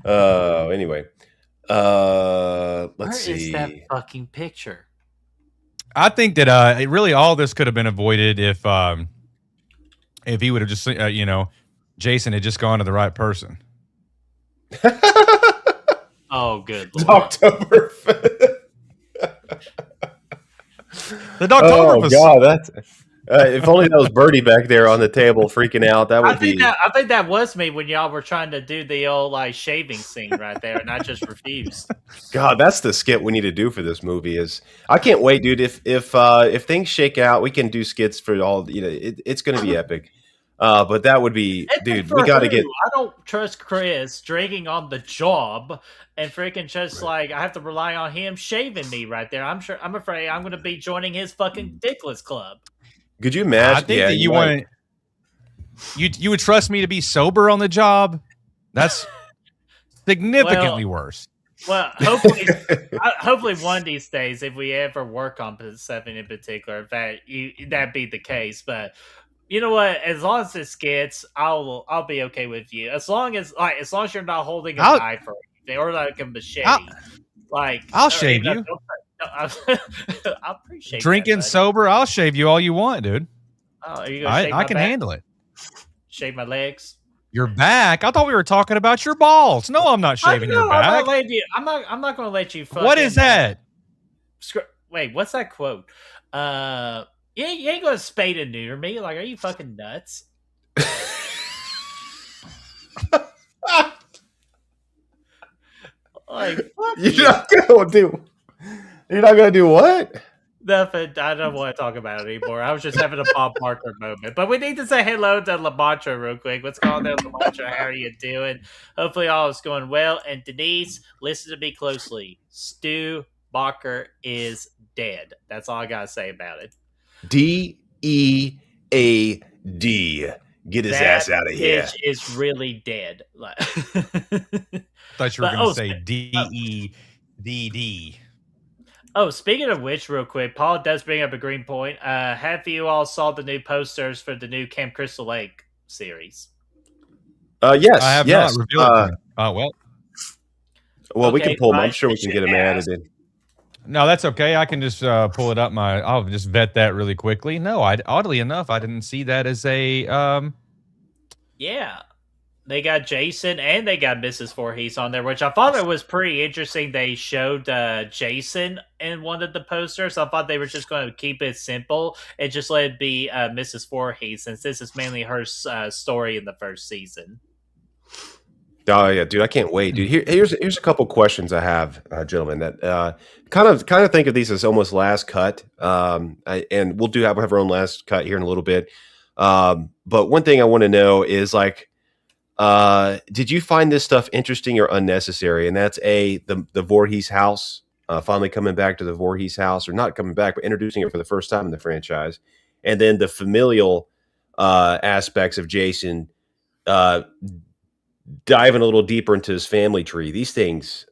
Anyway. Let's see. Where is that fucking picture? I think that really all this could have been avoided if he would have just Jason had just gone to the right person. Oh, good Lord. October. The October. Oh God, that's. If only that was Birdie back there on the table freaking out. That would be. I think that was me when y'all were trying to do the old shaving scene right there, and I just refused. God, that's the skit we need to do for this movie. I can't wait, dude. If things shake out, we can do skits for all. It's going to be epic. But that would be, dude. We got to get. I don't trust Chris drinking on the job and freaking just I have to rely on him shaving me right there. I'm afraid I'm going to be joining his fucking dickless club. Could you imagine? I think that you want you would trust me to be sober on the job. That's significantly worse. Well, hopefully one of these days, if we ever work on 7 in particular, that'd be the case. But you know what? As long as this gets, I'll be okay with you. As long as you're not holding a knife or anything, or a machete. I'll shave you. I appreciate drinking that, sober. I'll shave you all you want, dude. Oh, are you gonna shave I can handle it. Shave my legs. Your back? I thought we were talking about your balls. No, I'm not shaving your back. I'm not going to let you. What is that? Wait, what's that quote? You ain't going to spade and neuter me. Like, are you fucking nuts? Like, fuck You're not gonna do what? Nothing. I don't want to talk about it anymore. I was just having a Bob Barker moment. But we need to say hello to Lamantra real quick. What's going on, Lamantra? How are you doing? Hopefully all is going well. And Denise, listen to me closely. Stu Barker is dead. That's all I got to say about it. DEAD. Get his ass out of here. Bitch is really dead. I thought you were going to say DEDD. Oh, speaking of which, real quick, Paul does bring up a green point. Have you all saw the new posters for the new Camp Crystal Lake series? Yes, I have yes. not revealed well, okay, we can pull them. I'm sure we can get them added in. No, that's okay. I can just pull it up. I'll just vet that really quickly. No, oddly enough, I didn't see that as a. Yeah. They got Jason and they got Mrs. Voorhees on there, which I thought it was pretty interesting. They showed Jason in one of the posters. I thought they were just going to keep it simple and just let it be Mrs. Voorhees, since this is mainly her story in the first season. Oh yeah, dude, I can't wait, dude. Here's a couple questions I have, gentlemen. That kind of think of these as almost last cut, and we'll have our own last cut here in a little bit. But one thing I want to know is like. Did you find this stuff interesting or unnecessary? And that's the Voorhees house, finally coming back to the Voorhees house, or not coming back, but introducing it for the first time in the franchise. And then the familial aspects of Jason diving a little deeper into his family tree. These things,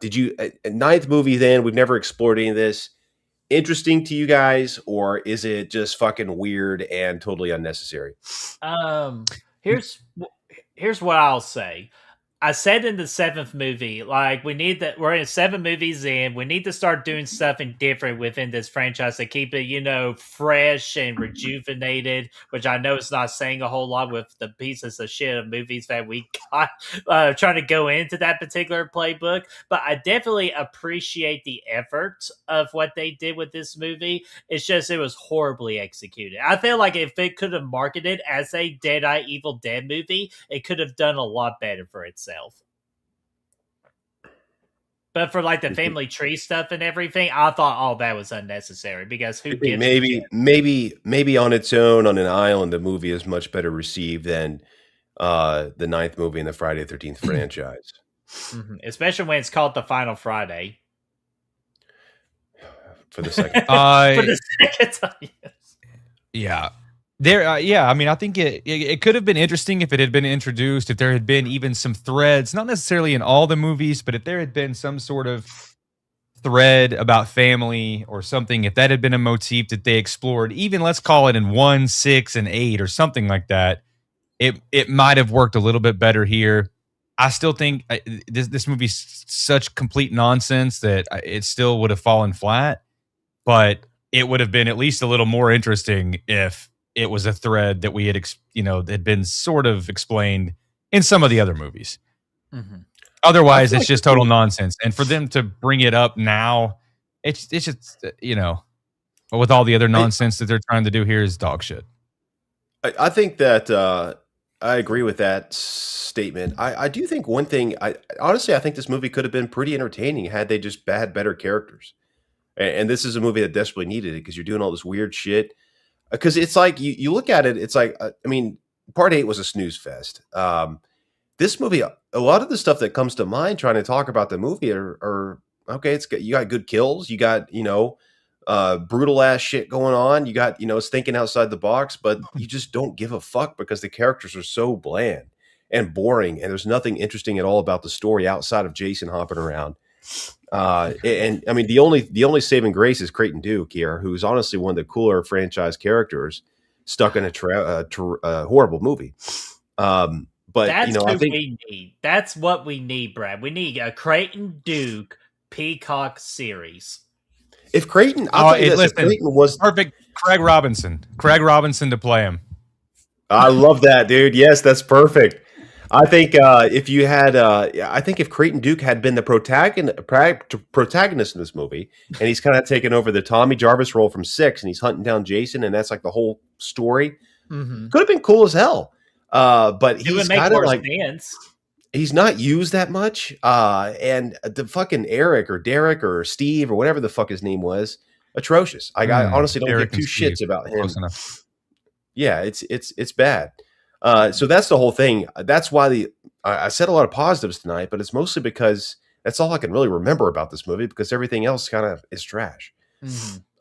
did you, ninth movie then, we've never explored any of this. Interesting to you guys, or is it just fucking weird and totally unnecessary? Here's what I'll say. I said in the seventh movie, like we're in 7 movies in. We need to start doing something different within this franchise to keep it, fresh and rejuvenated. Which I know is not saying a whole lot with the pieces of shit of movies that we got trying to go into that particular playbook. But I definitely appreciate the effort of what they did with this movie. It's just it was horribly executed. I feel like if it could have marketed as a Deadeye Evil Dead movie, it could have done a lot better for itself. But for like the family tree stuff and everything, I thought all that was unnecessary because who gives maybe on its own on an island, the movie is much better received than the 9th movie in the Friday the 13th franchise. Mm-hmm. Especially when it's called The Final Friday. For the second for the second time. Yes. Yeah. I mean, I think it could have been interesting if it had been introduced, if there had been even some threads, not necessarily in all the movies, but if there had been some sort of thread about family or something, if that had been a motif that they explored, even let's call it in 1, 6, and 8 or something like that, it might have worked a little bit better here. I still think this movie's such complete nonsense that it still would have fallen flat, but it would have been at least a little more interesting if it was a thread that we had, had been sort of explained in some of the other movies. Mm-hmm. Otherwise, it's just total nonsense. And for them to bring it up now, it's just, with all the other nonsense that they're trying to do here is dog shit. I think that I agree with that statement. I do think one thing, honestly, I think this movie could have been pretty entertaining had they just had better characters. And this is a movie that desperately needed it because you're doing all this weird shit. Because it's like you look at it, it's like Part 8 was a snooze fest. This movie, a lot of the stuff that comes to mind trying to talk about the movie are okay. You got good kills, you got brutal ass shit going on, you got it's thinking outside the box, but you just don't give a fuck because the characters are so bland and boring, and there's nothing interesting at all about the story outside of Jason hopping around. And I mean, the only saving grace is Creighton Duke here, who's honestly one of the cooler franchise characters stuck in a horrible movie. But that's I think we need. That's what we need, Brad. We need a Creighton Duke Peacock series. If Creighton, if Creighton was perfect, Craig Robinson to play him. I love that, dude. Yes, that's perfect. I think if you had, I think if Creighton Duke had been the protagonist in this movie, and he's kind of taken over the Tommy Jarvis role from 6, and he's hunting down Jason, and that's like the whole story, could have been cool as hell. But It would he's make kind of more like sense. he's not used that much. And the fucking Eric or Derek or Steve or whatever the fuck his name was, atrocious. I honestly don't Derek give two and Steve. shits about him. Close enough. Yeah, it's bad. So that's the whole thing. That's why I said a lot of positives tonight, but it's mostly because that's all I can really remember about this movie because everything else kind of is trash.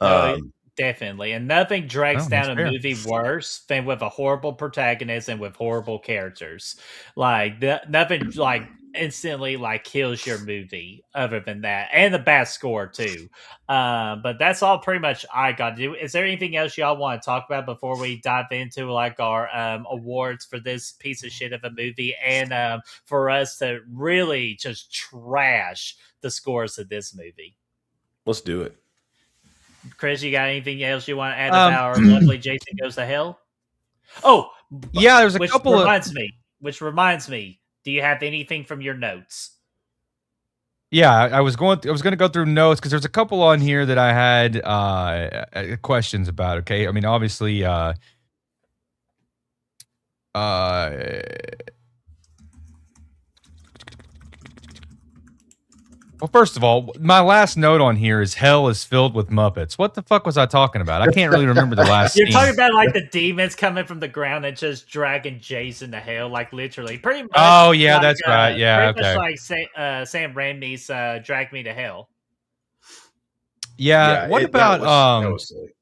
No, definitely. And nothing drags that's down a fair. movie worse than with a horrible protagonist and with horrible characters. Like nothing like instantly like kills your movie other than that. And the bad score too. But that's all pretty much I got to do. Is there anything else y'all want to talk about before we dive into like our awards for this piece of shit of a movie and for us to really just trash the scores of this movie? Let's do it. Chris, you got anything else you want to add about our lovely Jason Goes to Hell? Oh, yeah, there's a couple Which reminds me, do you have anything from your notes? Yeah, I was going to go through notes because there's a couple on here that I had questions about. Okay, I mean, obviously, well, first of all, my last note on here is hell is filled with Muppets. What the fuck was I talking about? I can't really remember the last You're scene. talking about like the demons coming from the ground and just dragging Jason to hell, like literally. Pretty much. Oh, yeah, like, that's right. Yeah, pretty okay. much like Sam Raimi's Drag Me to Hell. Yeah, what about that was silly.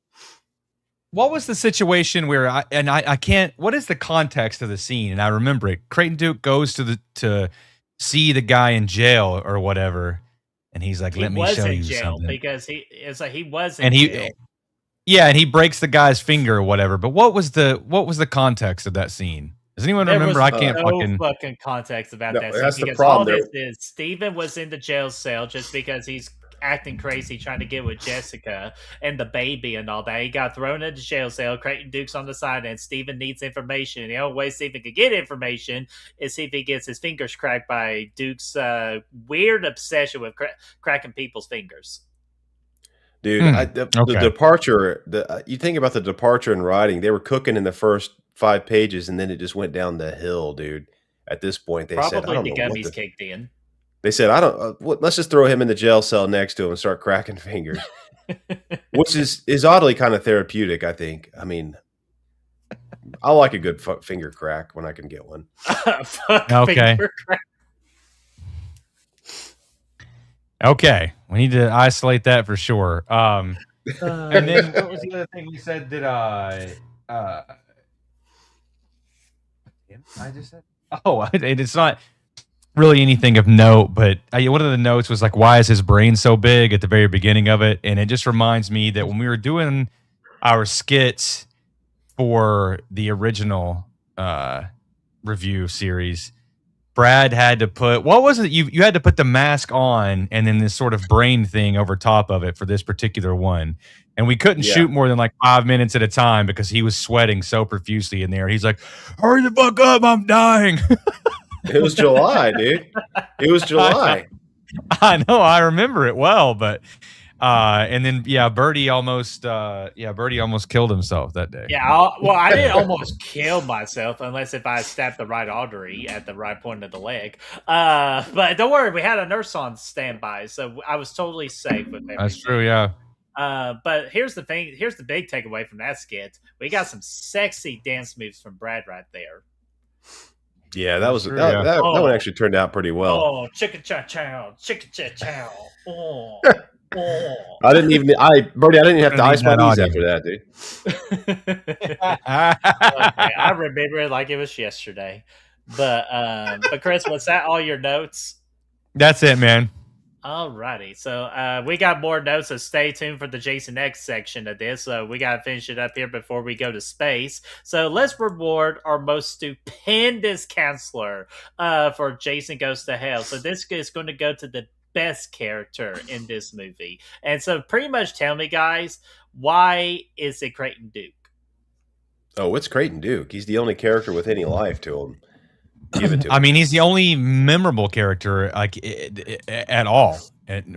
What was the situation where I can't? What is the context of the scene? And I remember it. Creighton Duke goes to see the guy in jail or whatever, and he's like, "Let me show you something." Because he was in jail. Yeah, and he breaks the guy's finger or whatever. But what was the context of that scene? Does anyone remember? I can't fucking context about that scene. That's Because the problem. All this is Steven was in the jail cell just because he's acting crazy trying to get with Jessica and the baby and all that. He got thrown into the jail cell. Creighton Duke's on the side and Steven needs information. The only way Steven could get information is if he gets his fingers cracked by Duke's weird obsession with cracking people's fingers. Dude, the departure, you think about the departure in writing, they were cooking in the first 5 pages and then it just went down the hill, dude. At this point, they said, I don't know what gummies kicked in. They said, let's just throw him in the jail cell next to him and start cracking fingers. Which is oddly kind of therapeutic, I think. I mean, I like a good finger crack when I can get one. Okay. Okay. We need to isolate that for sure. And then what was the other thing you said that I just said? Oh, it's not really anything of note, but one of the notes was like, why is his brain so big at the very beginning of it? And it just reminds me that when we were doing our skits for the original review series, Brad had to put, what was it? You had to put the mask on and then this sort of brain thing over top of it for this particular one. And we couldn't shoot more than like 5 minutes at a time because he was sweating so profusely in there. He's like, hurry the fuck up, I'm dying. It was July, dude. It was July. I know. I remember it well, but and then Birdie almost killed himself that day. Yeah, I didn't almost kill myself unless if I stabbed the right artery at the right point of the leg. But don't worry, we had a nurse on standby, so I was totally safe with everything. That's true, yeah. But here's the thing. Here's the big takeaway from that skit. We got some sexy dance moves from Brad right there. Yeah, that was that one actually turned out pretty well. Oh, chicka cha chow, chicka cha chow. Oh, I didn't even have to ice my knees after that, dude. Okay, I remember it like it was yesterday. But Chris, was that all your notes? That's it, man. Alrighty, so we got more notes, so stay tuned for the Jason X section of this. So we got to finish it up here before we go to space. So let's reward our most stupendous counselor for Jason Goes to Hell. So this is going to go to the best character in this movie. And so pretty much tell me, guys, why is it Creighton Duke? Oh, it's Creighton Duke. He's the only character with any life to him. Give it to him. I mean, he's the only memorable character at all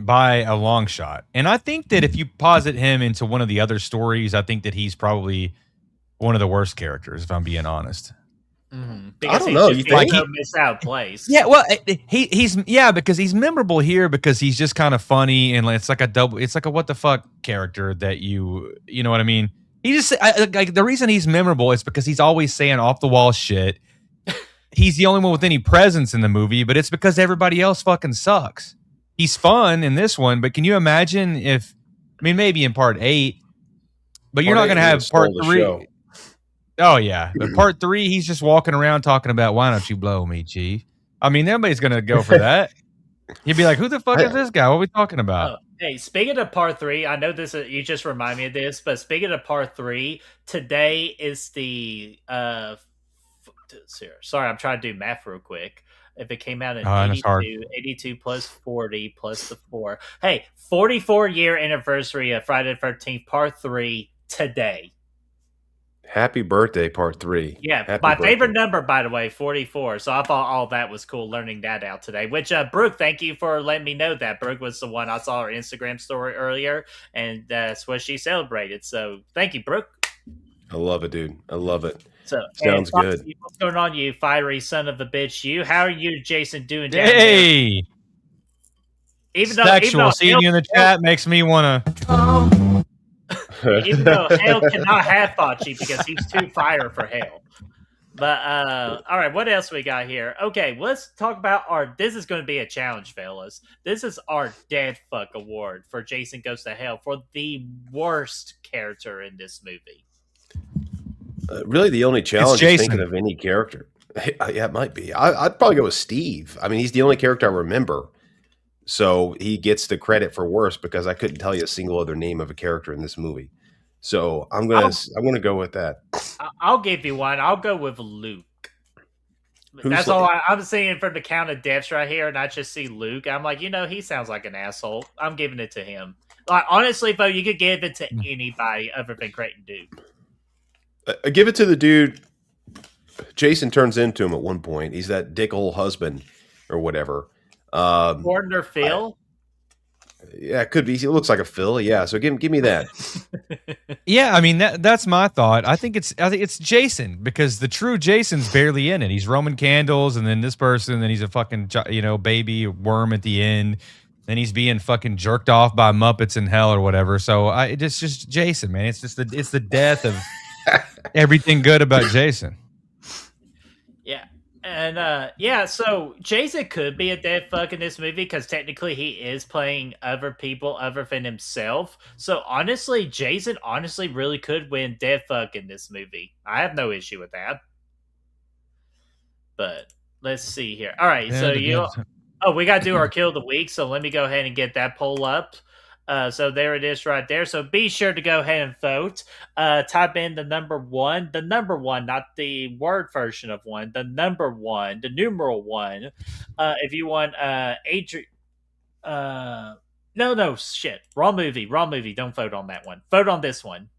by a long shot. And I think that if you posit him into one of the other stories, I think that he's probably one of the worst characters, if I'm being honest. Because I don't know. Just You being think? so miss out place. Yeah, well, he's because he's memorable here because he's just kind of funny and it's like a what the fuck character that you know what I mean. He just like the reason he's memorable is because he's always saying off the wall shit. He's the only one with any presence in the movie, but it's because everybody else fucking sucks. He's fun in this one, but can you imagine if? I mean, maybe in part 8, but you're not going to have part 3. Oh yeah, but part 3, he's just walking around talking about why don't you blow me, Chief? I mean, nobody's gonna go for that. You'd be like, who the fuck is this guy? What are we talking about? Oh, hey, speaking of part 3, I know this. You just remind me of this, but speaking of part 3, today is the Sorry, I'm trying to do math real quick. If it came out in 82 plus 40 plus the 4. Hey, 44-year anniversary of Friday the 13th, part 3 today. Happy birthday, part 3. Yeah, my favorite number, by the way, 44. So I thought all that was cool learning that out today. Which, Brooke, thank you for letting me know that. Brooke was the one I saw her Instagram story earlier, and that's what she celebrated. So thank you, Brooke. I love it, dude. I love it. So sounds good. What's going on, you fiery son of a bitch? How are you, Jason, doing down there? Even though seeing you in the chat makes me want to. Even though Hale cannot have Fauci because he's too fire for Hale. But all right, what else we got here? Okay, let's talk about this is going to be a challenge, fellas. This is our dead fuck award for Jason Goes to Hell for the worst character in this movie. Really, the only challenge is thinking of any character. Yeah, it might be. I'd probably go with Steve. I mean, he's the only character I remember. So he gets the credit for worst because I couldn't tell you a single other name of a character in this movie. So I'm gonna go with that. I'll give you one. I'll go with Luke. That's all I'm seeing from the count of deaths right here, and I just see Luke. I'm like, he sounds like an asshole. I'm giving it to him. Like, honestly, though, you could give it to anybody other than Creighton Duke. Give it to the dude Jason turns into him at one point. He's that dick old husband or whatever. Gordon or Phil? Yeah, it could be. He looks like a Phil. Yeah, so give me that. Yeah, I mean that's my thought. I think it's Jason because the true Jason's barely in it. He's Roman candles, and then this person, then he's a fucking baby worm at the end. Then he's being fucking jerked off by Muppets in hell or whatever. So it's just Jason, man. It's just the death of everything good about Jason. Yeah. And so Jason could be a dead fuck in this movie because technically he is playing other people other than himself. So honestly, Jason really could win dead fuck in this movie. I have no issue with that. But let's see here. All right, we got to do our kill of the week. So let me go ahead and get that poll up. So there it is right there. So be sure to go ahead and vote. Type in the number 1, not the word version of 1, the number 1, the numeral 1. If you want Adrian, no, shit, wrong movie. Don't vote on that one. Vote on this one.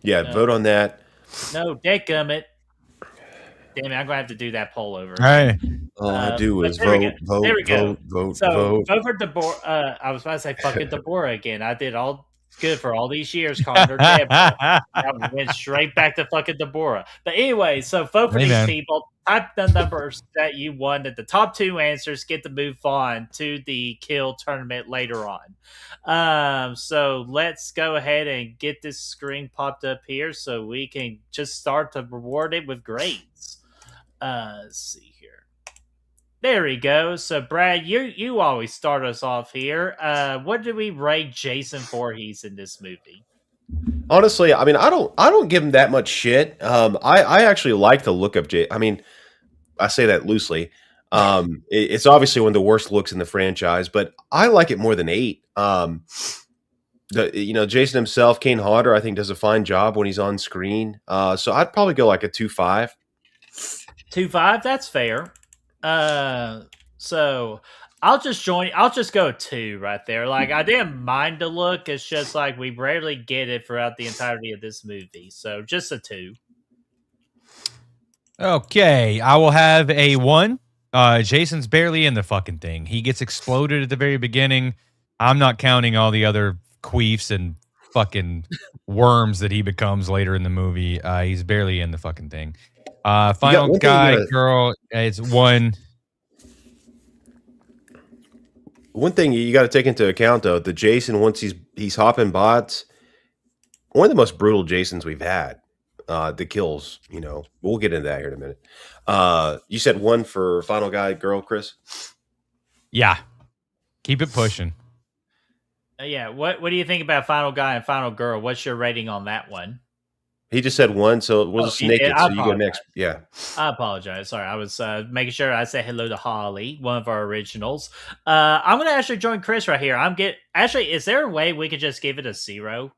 Yeah, vote on that. No, dadgummit. Damn it, I'm gonna have to do that poll over. Hey. All I do is vote. So vote for Deborah. I was about to say fucking Deborah again. I did all good for all these years calling her Deborah. I went straight back to fucking Deborah. But anyway, so vote for these people. Type the numbers that you won. That the top 2 answers get to move on to the kill tournament later on. So let's go ahead and get this screen popped up here so we can just start to reward it with grades. Let's see here. There we go. So Brad, you always start us off here. What do we rate Jason Voorhees in this movie? Honestly, I mean, I don't give him that much shit. I actually like the look of Jay. I mean, I say that loosely. It's obviously one of the worst looks in the franchise, but I like it more than 8. Jason himself, Kane Hodder, I think does a fine job when he's on screen. So I'd probably go like a 2.5. 2.5, that's fair. So I'll just go 2 right there. Like, I didn't mind the look. It's just like we rarely get it throughout the entirety of this movie. So just a 2. Okay, I will have a 1. Jason's barely in the fucking thing. He gets exploded at the very beginning. I'm not counting all the other queefs and fucking worms that he becomes later in the movie. He's barely in the fucking thing. You got Final one thing you guy, gotta girl, it's 1. One thing you got to take into account, though, the Jason, once he's hopping bots, one of the most brutal Jasons we've had. The kills, we'll get into that here in a minute. You said 1 for final guy, girl, Chris. Yeah, keep it pushing. Yeah, what do you think about Final Guy and Final Girl? What's your rating on that one? He just said 1, so we'll just snake it. So you go next. Yeah. I apologize. Sorry, I was making sure I said hello to Holly, one of our originals. I'm going to actually join Chris right here. Actually, is there a way we could just give it a 0?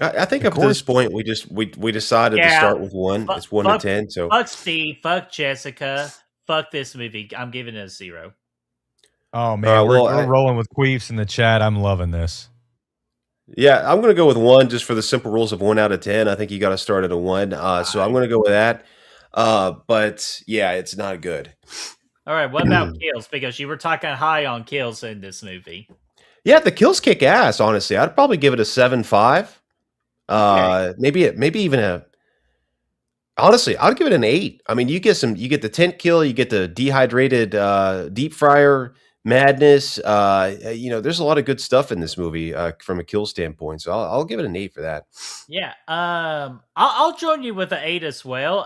I think up to this point we decided to start with 1. It's 1 to 10. So fuck Steve, fuck Jessica, fuck this movie. I'm giving it a 0. Oh man, we're rolling with queefs in the chat. I'm loving this. Yeah, I'm going to go with 1 just for the simple rules of 1 out of 10. I think you got to start at a 1. So I'm going to go with that. But yeah, it's not good. All right, what about kills? Because you were talking high on kills in this movie. Yeah, the kills kick ass. Honestly, I'd probably give it a 7.5. Maybe even a. Honestly, I'd give it an 8. I mean, you get the tent kill, you get the dehydrated deep fryer madness. There's a lot of good stuff in this movie from a kill standpoint. So I'll give it an 8 for that. Yeah, I'll join you with an 8 as well.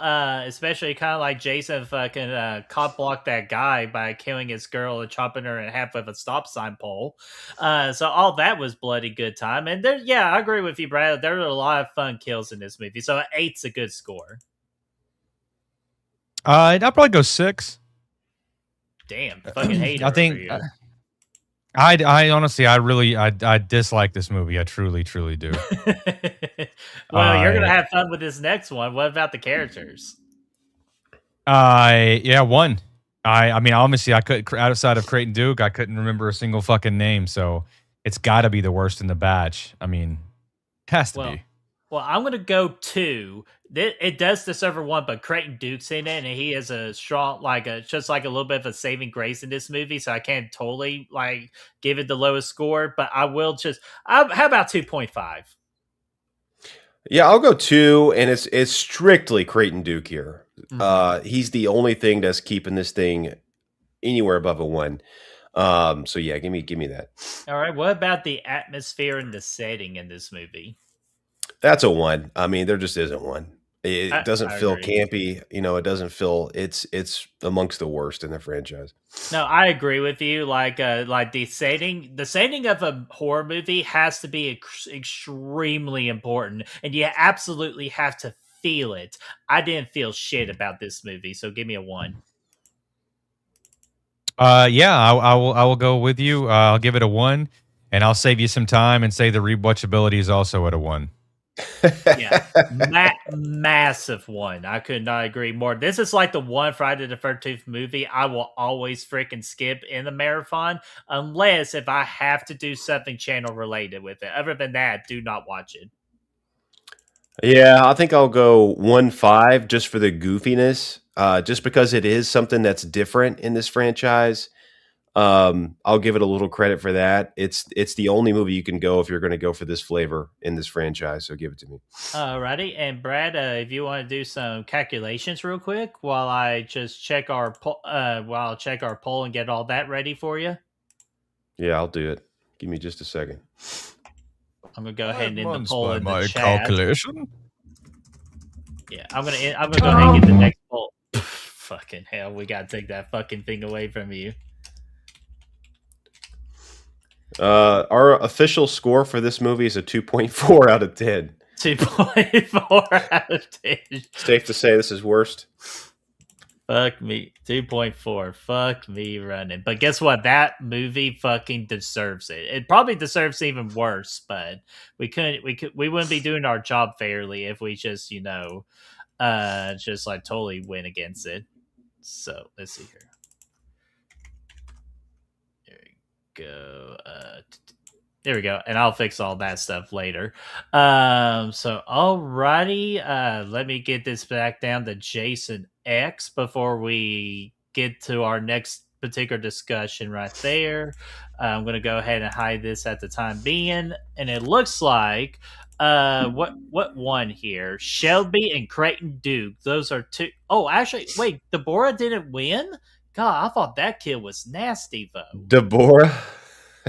Especially kind of like Jason fucking cop block that guy by killing his girl and chopping her in half with a stop sign pole. So all that was bloody good time. And I agree with you, Brad. There were a lot of fun kills in this movie. So an 8's a good score. I'd probably go 6. Damn, fucking hater. I think. I honestly, I dislike this movie. I truly do. Well, you're gonna have fun with this next one. What about the characters? 1. I mean, obviously, I couldn't, outside of Creighton Duke, I couldn't remember a single fucking name. So it's got to be the worst in the batch. I mean, it has to be. Well, I'm going to go 2. It does deserve a 1, but Creighton Duke's in it, and he is a strong, just like a little bit of a saving grace in this movie. So I can't totally give it the lowest score, but I will how about 2.5? Yeah, I'll go 2, and it's strictly Creighton Duke here. Mm-hmm. He's the only thing that's keeping this thing anywhere above a 1. So yeah, give me that. All right. What about the atmosphere and the setting in this movie? That's a 1. I mean, there just isn't one. It doesn't feel campy. It doesn't feel. It's amongst the worst in the franchise. No, I agree with you. Like the setting of a horror movie has to be extremely important, and you absolutely have to feel it. I didn't feel shit about this movie, so give me a 1. I will go with you. I'll give it a 1, and I'll save you some time and say the rewatchability is also at a 1. Yeah, massive 1. I could not agree more. This is like the one Friday the 13th movie I will always freaking skip in the marathon, unless if I have to do something channel related with it. Other than that, do not watch it. Yeah, I think I'll go 1.5 just for the goofiness, just because it is something that's different in this franchise. I'll give it a little credit for that. It's the only movie you can go if you're going to go for this flavor in this franchise. So give it to me. Alrighty, and Brad, if you want to do some calculations real quick while I just check our poll and get all that ready for you. Yeah, I'll do it. Give me just a second. I'm gonna go ahead and end the poll in my the chat. calculation. Yeah, I'm gonna go ahead and get the next poll. Fucking hell, we gotta take that fucking thing away from you. Our official score for this movie is a 2.4 out of 10. 2.4 out of 10. Safe to say this is worst. Fuck me. 2.4. Fuck me running. But guess what? That movie fucking deserves it. It probably deserves even worse, but we wouldn't be doing our job fairly if we just, just like totally went against it. So let's see here. There we go. There we go. And I'll fix all that stuff later. So alrighty. Let me get this back down to Jason X before we get to our next particular discussion right there. I'm going to go ahead and hide this at the time being. And it looks like what one here? Shelby and Creighton Duke. Those are two. Oh, actually, wait. Deborah didn't win? God, I thought that kid was nasty, though. Deborah.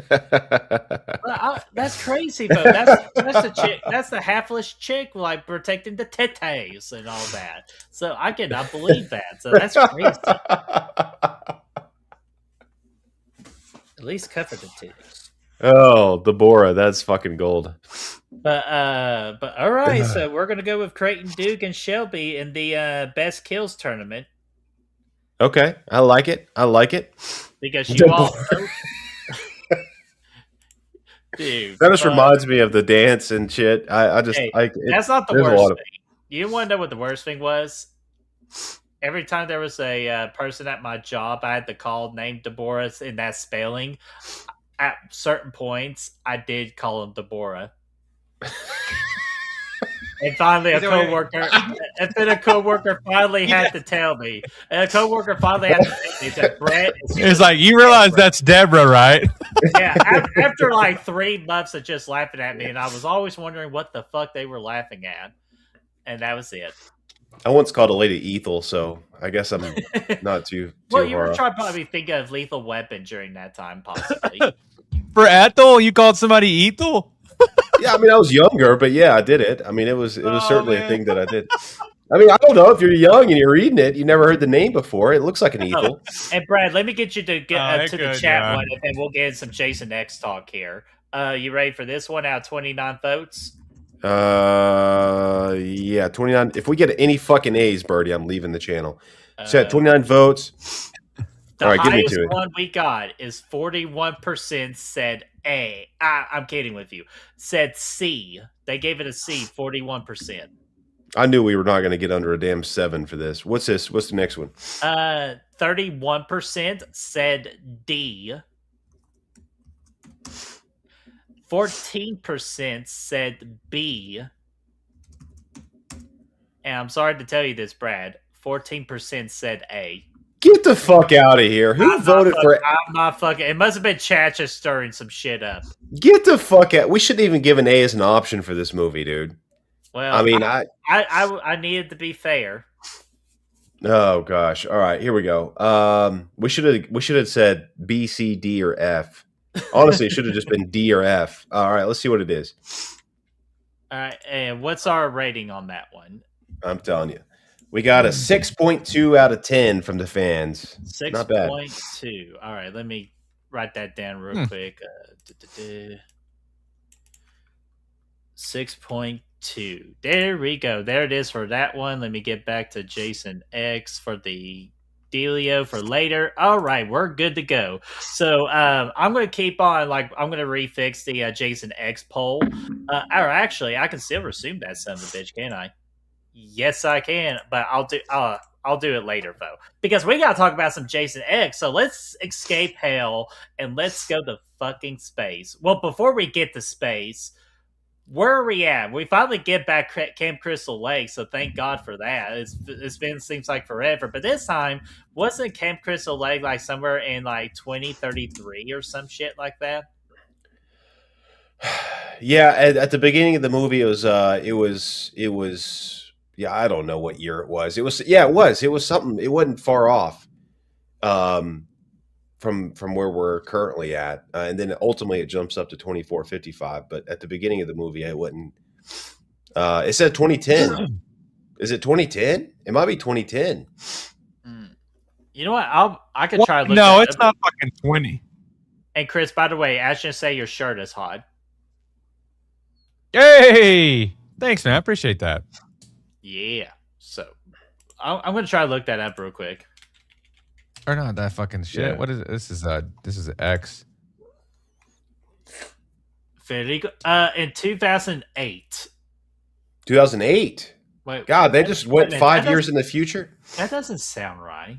That's crazy, though. That's the chick. That's the hapless chick, like protecting the titties and all that. So I cannot believe that. So that's crazy. At least cover the titties. Oh, Deborah, that's fucking gold. But all right. So we're gonna go with Creighton Duke and Shelby in the best kills tournament. Okay, I like it. Because you all. Dude, that just reminds me of the dance and shit. That's not the worst thing. You want to know what the worst thing was? Every time there was a person at my job I had to call named Deborah in that spelling, at certain points, I did call him Deborah. And finally, a coworker finally had to tell me. And a coworker finally had to tell me. He said, "Brett, it's like you realize that's Deborah, right?" Yeah. After like 3 months of just laughing at me, and I was always wondering what the fuck they were laughing at, and that was it. I once called a lady Ethel, so I guess I'm not too. Well, you were trying to probably think of Lethal Weapon during that time, possibly. For Ethel, you called somebody Ethel? Yeah, I mean, I was younger, but yeah, I did it. I mean, it was certainly a thing that I did. I mean, I don't know if you're young and you're reading it, you never heard the name before. It looks like an Ethel. And Brad, let me get you to get to the chat one, and then we'll get in some Jason X talk here. You ready for this one? Out of 29 votes. Yeah, 29. If we get any fucking A's, Birdie, I'm leaving the channel. So 29 votes. The all right, give me highest to it. one we got is 41% said A. I'm kidding with you. Said C. They gave it a C, 41%. I knew we were not going to get under a damn 7 for this. What's this? What's the next one? 31% said D. 14% said B. And I'm sorry to tell you this, Brad. 14% said A. Get the fuck out of here. Who voted for it? I'm not fucking. It must have been Chat just stirring some shit up. Get the fuck out. We shouldn't even give an A as an option for this movie, dude. Well, I mean, I needed to be fair. Oh gosh. All right, here we go. We should have said B, C, D, or F. Honestly, it should have just been D or F. All right, let's see what it is. All right, and what's our rating on that one? I'm telling you. We got a 6.2 out of 10 from the fans. 6.2. Not bad. 6.2. All right, let me write that down real quick. 6.2. There we go. There it is for that one. Let me get back to Jason X for the dealio for later. All right, we're good to go. So I'm going to keep on, I'm going to refix the Jason X poll. Or actually, I can still resume that son of a bitch, can't I? Yes, I can, but I'll do it later though, because we gotta talk about some Jason X. So let's escape hell and let's go to fucking space. Well, before we get to space, where are we at? We finally get back Camp Crystal Lake, so thank God for that. It's been seems like forever, but this time wasn't Camp Crystal Lake like somewhere in 2033 or some shit like that? Yeah, at the beginning of the movie, it was. Yeah, I don't know what year it was. It was something. It wasn't far off, from where we're currently at, and then ultimately it jumps up to 2455. But at the beginning of the movie, it wasn't. It said 2010. Is it 2010? It might be 2010. You know what? I could try. No, it's not fucking 20. And Chris, by the way, I should say your shirt is hot. Hey, thanks, man. I appreciate that. Yeah. So I'm gonna try to look that up real quick. Or not that fucking shit. Yeah. What is it? This is X. Federico, in 2008. 2008. Wait, God, they just went 5 years in the future. That doesn't sound right.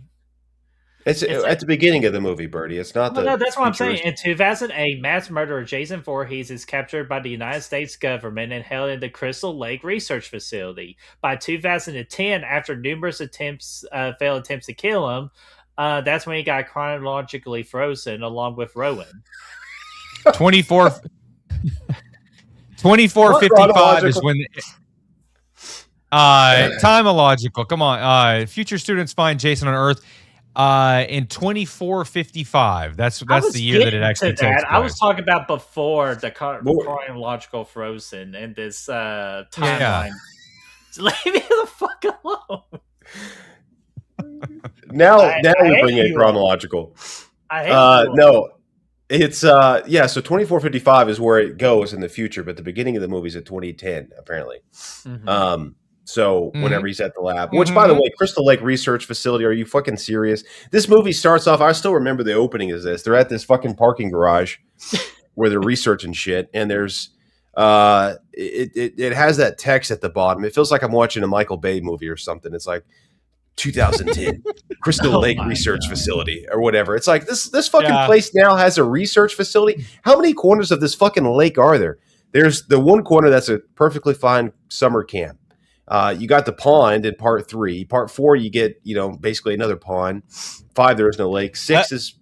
It's at the beginning of the movie, Birdie. It's not Well, the. no, that's what I'm saying. futuristic- In 2008, mass murderer Jason Voorhees is captured by the United States government and held in the Crystal Lake Research Facility. By 2010, after numerous failed attempts to kill him, that's when he got chronologically frozen along with Rowan. 2455 is when timeological. Come on. Future students find Jason on Earth in 2455. That's the year that it actually takes place. I was talking about before the chronological frozen and this timeline. Yeah. Leave me the fuck alone. Now we bring in chronological. I hate you. No. It's so 2455 is where it goes in the future, but the beginning of the movie is at 2010 apparently. Mm-hmm. Whenever he's at the lab, which by the way, Crystal Lake Research Facility, are you fucking serious? This movie starts off, I still remember the opening is this. They're at this fucking parking garage where they're researching shit, and there's it has that text at the bottom. It feels like I'm watching a Michael Bay movie or something. It's like 2010 Crystal Lake Research Facility or whatever. It's like this fucking place now has a research facility. How many corners of this fucking lake are there? There's the one corner that's a perfectly fine summer camp. You got the pond in part 3. Part 4, you get, basically another pond. 5, there is no lake. 6 is,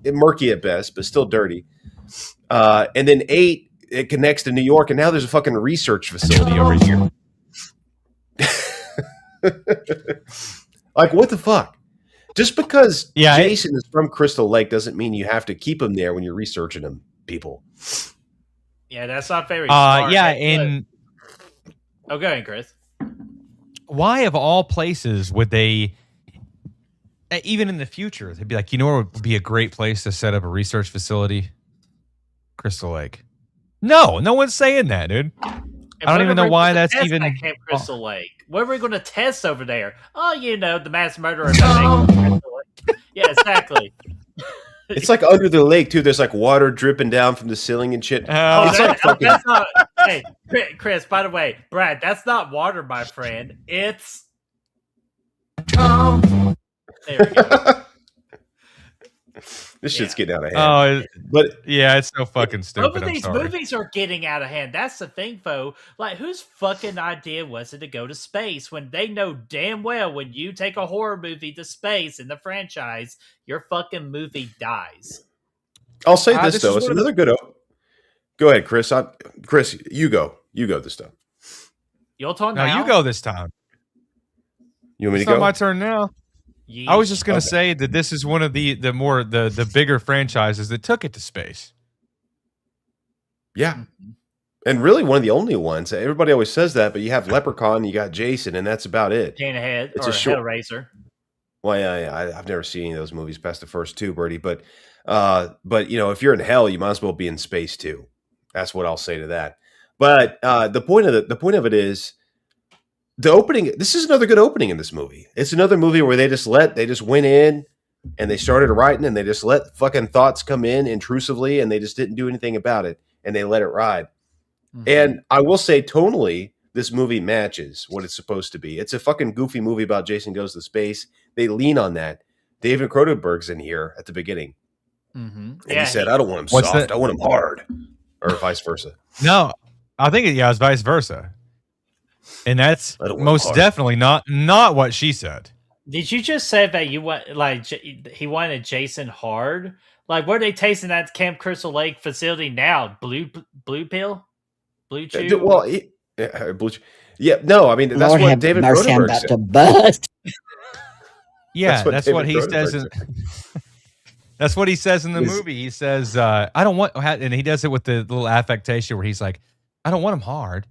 murky at best, but still dirty. And then 8, it connects to New York, and now there's a fucking research facility over here. Like, what the fuck? Just because Jason is from Crystal Lake doesn't mean you have to keep him there when you're researching him, people. Yeah, that's not very smart. Oh, go ahead, Chris. Why, of all places, would they, even in the future, they'd be like, where would be a great place to set up a research facility? Crystal Lake. No one's saying that, dude. I don't even know why that's even at Camp Crystal Lake. What are we going to test over there? Oh, the mass murderer. Yeah, exactly. It's like under the lake too. There's like water dripping down from the ceiling and shit. That's not. Hey, Chris. By the way, Brad, that's not water, my friend. It's. There we go. This shit's getting out of hand. It's so fucking stupid. Both of these movies are getting out of hand. That's the thing, Fo. Like, whose fucking idea was it to go to space when they know damn well when you take a horror movie to space in the franchise, your fucking movie dies. I'll say this though, it's another good. Go ahead, Chris. Chris, you go. You go this time. Your turn now. No, you go this time. You want me to go? It's not my turn now. Yeesh. I was just going to say that this is one of the bigger franchises that took it to space. Yeah. And really one of the only ones. Everybody always says that, but you have Leprechaun, you got Jason, and that's about it. Jane Ahead it's or a short Hellraiser. Well, I've never seen any of those movies past the first 2, Birdie, but if you're in hell, you might as well be in space too. That's what I'll say to that. But the point of it is the opening. This is another good opening in this movie. It's another movie where they just went in and they started writing and they just let fucking thoughts come in intrusively and they just didn't do anything about it and they let it ride. Mm-hmm. And I will say tonally, this movie matches what it's supposed to be. It's a fucking goofy movie about Jason goes to space. They lean on that. David Cronenberg's in here at the beginning. Mm-hmm. And he said, I don't want him soft. I want him hard. Or vice versa. No, I think it's vice versa. And that's most definitely not what she said. Did you just say that you want he wanted Jason hard? Like, what are they tasting at Camp Crystal Lake facility now? Blue pill, blue chew. Blue chew. Yeah, no, I mean that's what David Cronenberg said. To bust. Yeah, that's what he says. That's what he says in the movie. He says, "I don't want," and he does it with the little affectation where he's like, "I don't want him hard.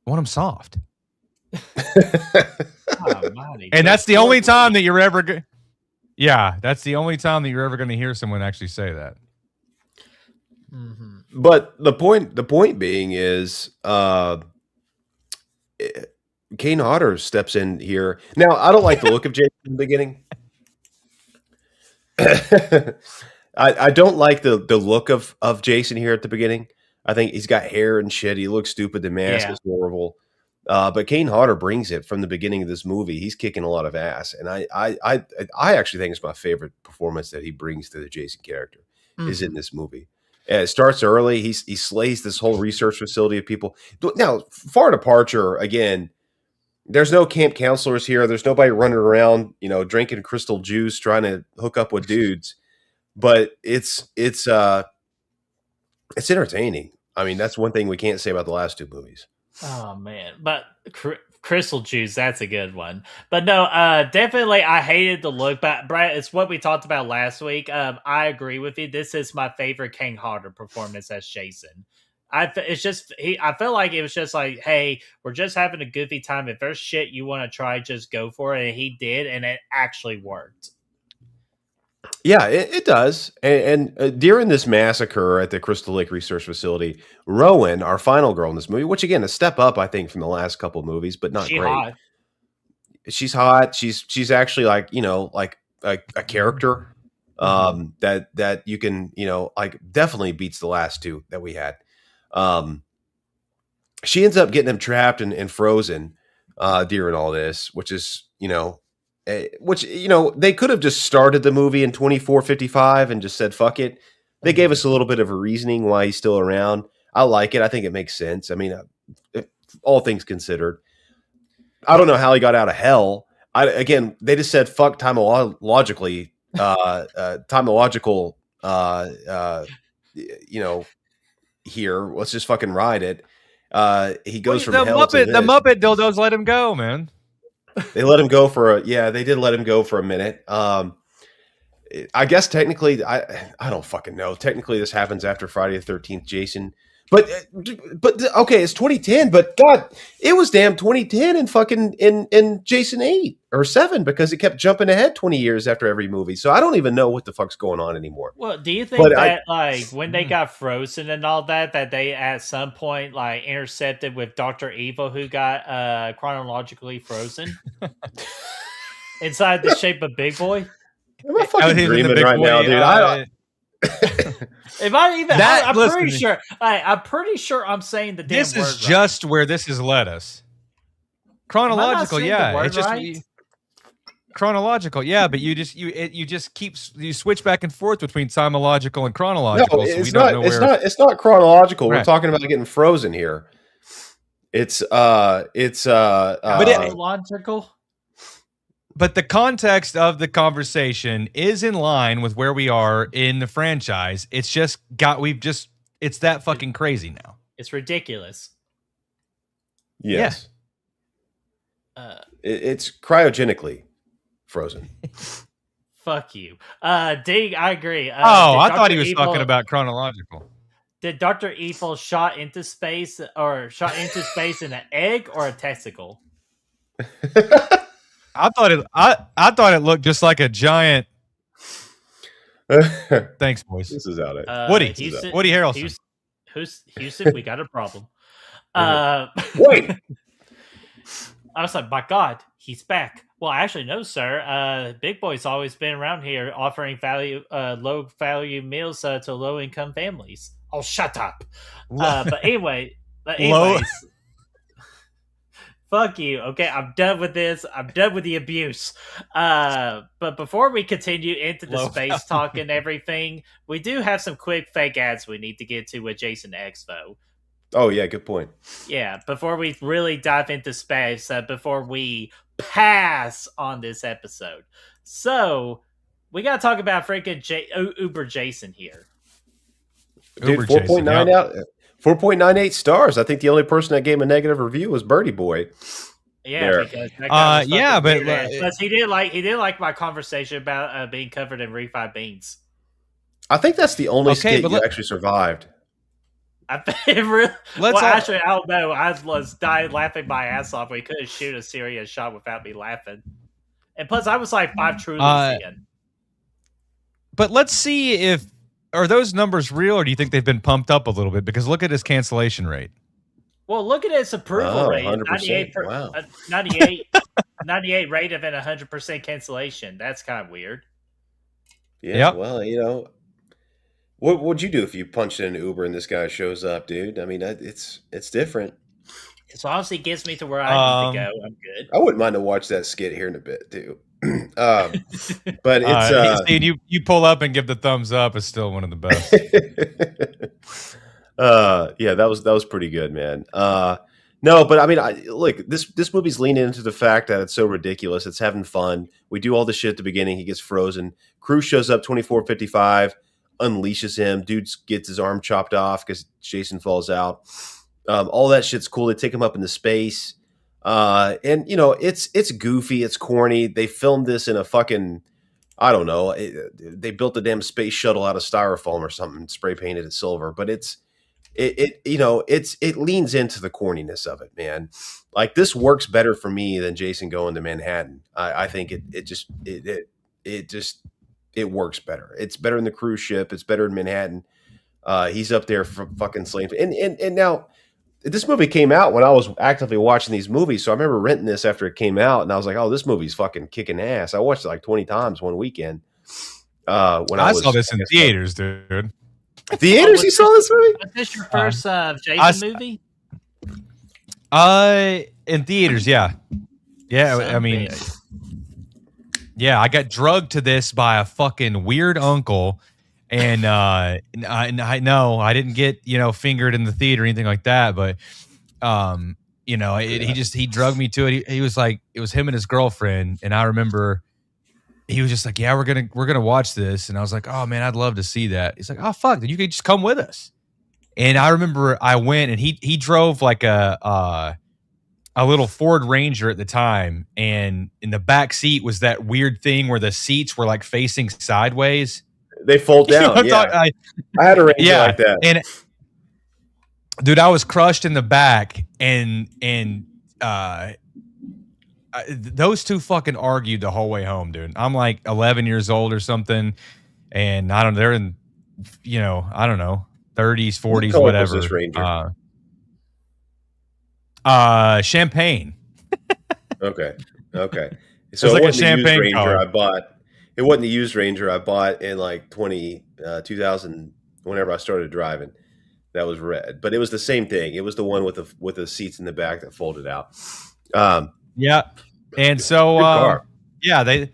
I want him soft." And that's the only time that you're ever that's the only time that you're ever going to hear someone actually say that. Mm-hmm. But the point being is Kane Hodder steps in here. Now, I don't like the look of Jason in the beginning. I don't like the look of Jason here at the beginning. I think he's got hair and shit. He looks stupid. The mask is horrible. But Kane Hodder brings it from the beginning of this movie. He's kicking a lot of ass, and I actually think it's my favorite performance that he brings to the Jason character is in this movie. It starts early. He slays this whole research facility of people. Now, far departure again. There's no camp counselors here. There's nobody running around, drinking crystal juice, trying to hook up with dudes. But it's entertaining. I mean, that's one thing we can't say about the last two movies. Oh man, but crystal juice, that's a good one. But no, definitely I hated the look, but Brad, it's what we talked about last week. I agree with you. This is my favorite King Hodder performance as Jason. I felt like it was just like, hey, we're just having a goofy time. If there's shit you want to try, just go for it. And he did, and it actually worked. Yeah, it does. And during this massacre at the Crystal Lake Research Facility, Rowan, our final girl in this movie, which again, a step up, I think, from the last couple of movies, but not great. Hot. She's hot. She's actually like, like a character that you can, like definitely beats the last two that we had. She ends up getting them trapped and frozen during all this, which is, they could have just started the movie in 24:55 and just said, fuck it. They gave us a little bit of a reasoning why he's still around. I like it. I think it makes sense. I mean, all things considered, I don't know how he got out of hell. Again, they just said, fuck timologically, here, let's just fucking ride it. He goes from hell to this. The Muppet dildos let him go, man. They let him go they did let him go for a minute. I guess technically, I don't fucking know. Technically, this happens after Friday the 13th, Jason. But okay, it's 2010. But God, it was damn 2010 and fucking in Jason 8 or 7 because it kept jumping ahead 20 years after every movie. So I don't even know what the fuck's going on anymore. Well, do you think like when they got frozen and all that they at some point like intercepted with Dr. Evil who got chronologically frozen inside the shape of Big Boy? Am I fucking dreaming right now, dude? If I even, I'm pretty sure. I'm pretty sure I'm saying the damn this word is just where this has led us. Chronological, yeah. It's just right? Chronological, yeah. But you switch back and forth between timological and chronological. No, it's not chronological. Right. We're talking about getting frozen here. It's chronological. But the context of the conversation is in line with where we are in the franchise. It's it's that fucking crazy now. It's ridiculous. Yes. Yeah. It's cryogenically frozen. Fuck you. Dig, I agree. I thought he was talking about chronological. Did Dr. Evil shot into space in an egg or a testicle? I thought it looked just like a giant. Thanks, boys. This is out of Woody Harrelson. Houston, we got a problem. Wait. I was like, my God, he's back. Well, actually, no, sir. Big Boy's always been around here offering low value meals to low income families. Oh, shut up. But anyways. Fuck you. Okay, I'm done with this. I'm done with the abuse. But before we continue into the space talk and everything, we do have some quick fake ads we need to get to with Jason Expo. Oh, yeah, good point. Yeah, before we really dive into space, before we pass on this episode. So, we got to talk about freaking Uber Jason here. Dude, 4.9 out. 4.98 stars. I think the only person that gave him a negative review was Birdie Boy. Yeah, because that guy was he did like my conversation about being covered in refried beans. I think that's the only skit you actually survived. Actually, I don't know. I was dying laughing my ass off. We couldn't shoot a serious shot without me laughing. And plus, I was like 5 truly in. But let's see are those numbers real, or do you think they've been pumped up a little bit? Because look at his cancellation rate. Well, look at his approval rate. 100%. Wow. 98 rate of an 100% cancellation. That's kind of weird. Yeah, yep. Well, what would you do if you punched in an Uber and this guy shows up, dude? I mean, it's different. As long as he gets me to where I need to go, I'm good. I wouldn't mind to watch that skit here in a bit too. But it's see, you pull up and give the thumbs up is still one of the best. yeah, that was pretty good, man. No, but I mean, look, this movie's leaning into the fact that it's so ridiculous. It's having fun. We do all the shit at the beginning. He gets frozen. Crew shows up 24:55, unleashes him. Dude gets his arm chopped off because Jason falls out. All that shit's cool. They take him up into space. And you know, it's goofy. It's corny. They filmed this in a fucking, I don't know. They built a damn space shuttle out of styrofoam or something, spray painted it silver. But it leans into the corniness of it, man. Like this works better for me than Jason going to Manhattan. I think it works better. It's better in the cruise ship. It's better in Manhattan. He's up there for fucking slaying. And now this movie came out when I was actively watching these movies. So I remember renting this after it came out, and I was like, oh, this movie's fucking kicking ass. I watched it like 20 times one weekend. When I saw this in theaters, dude. Theaters? You saw this movie? Was this your first Jason movie? In theaters, yeah. I mean, yeah, I got drugged to this by a fucking weird uncle, and I know I didn't get fingered in the theater or anything like that, but he drugged me to it. He was like, it was him and his girlfriend, and I remember. He was just like, yeah, we're gonna watch this, and I was like, oh man, I'd love to see that. He's like, oh fuck, then you could just come with us. And I remember I went, and he drove like a little Ford Ranger at the time, and in the back seat was that weird thing where the seats were like facing sideways. They fold down. I had a Ranger like that, and dude, I was crushed in the back, and those two fucking argued the whole way home, dude. I'm like 11 years old or something, and I don't know, they're in, I don't know, 30s, 40s, whatever. Was this Ranger? Champagne. Okay. So it was like a champagne Ranger color. I bought. It wasn't the used Ranger I bought in like 2000, whenever I started driving. That was red, but it was the same thing. It was the one with the seats in the back that folded out. Yeah. And so, they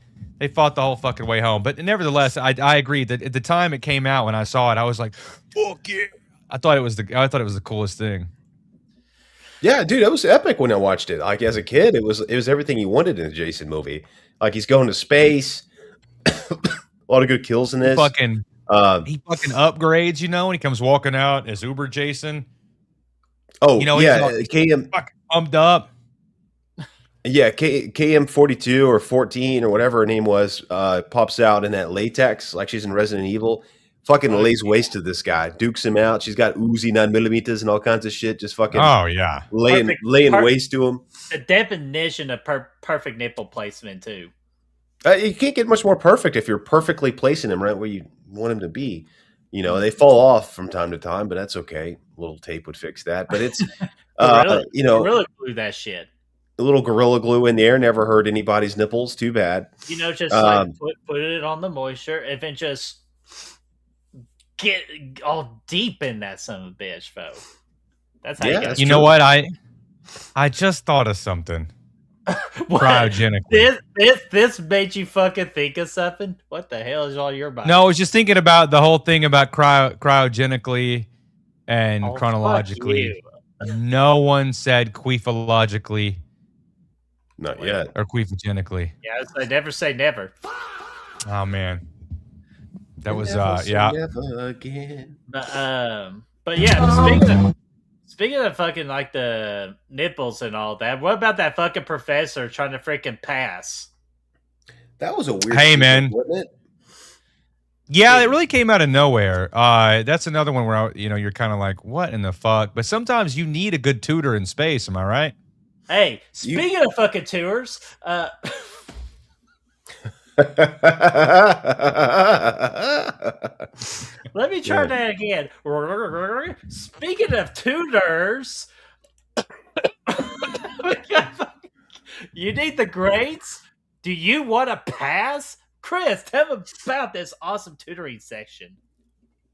fought the whole fucking way home. But nevertheless, I agree that at the time it came out, when I saw it, I was like, fuck yeah. I thought it was the coolest thing. Yeah, dude, it was epic when I watched it. Like as a kid, it was everything you wanted in a Jason movie. Like he's going to space. A lot of good kills in this. He fucking upgrades, when he comes walking out as Uber Jason. Oh, yeah, KM fucking pumped up. Yeah, KM 42 or 14 or whatever her name was pops out in that latex like she's in Resident Evil. Fucking lays waste to this guy, dukes him out. She's got Uzi 9mm and all kinds of shit. Just fucking laying waste to him. The definition of perfect nipple placement too. You can't get much more perfect if you're perfectly placing him right where you want him to be. They fall off from time to time, but that's okay. A little tape would fix that. But it's really glue that shit. A little Gorilla Glue in there never hurt anybody's nipples. Too bad. Just like put it on the moisture and then just get all deep in that son of a bitch, folks. That's how you got. You know what? I just thought of something. Cryogenically. This made you fucking think of something? What the hell is all your mind? No, I was just thinking about the whole thing about cryogenically and chronologically. No one said queephologically. Not yet. Or queephogenically. Yeah, I never say never. Oh man. That was never again. But yeah, speaking of fucking like the nipples and all that, what about that fucking professor trying to freaking pass? That was a weird man, wasn't it? Yeah, it really came out of nowhere. That's another one where you're kind of like, what in the fuck? But sometimes you need a good tutor in space, am I right? Hey, speaking of fucking tours, let me try that again. Speaking of tutors, you need the grades? Do you want to pass? Chris, tell me about this awesome tutoring section.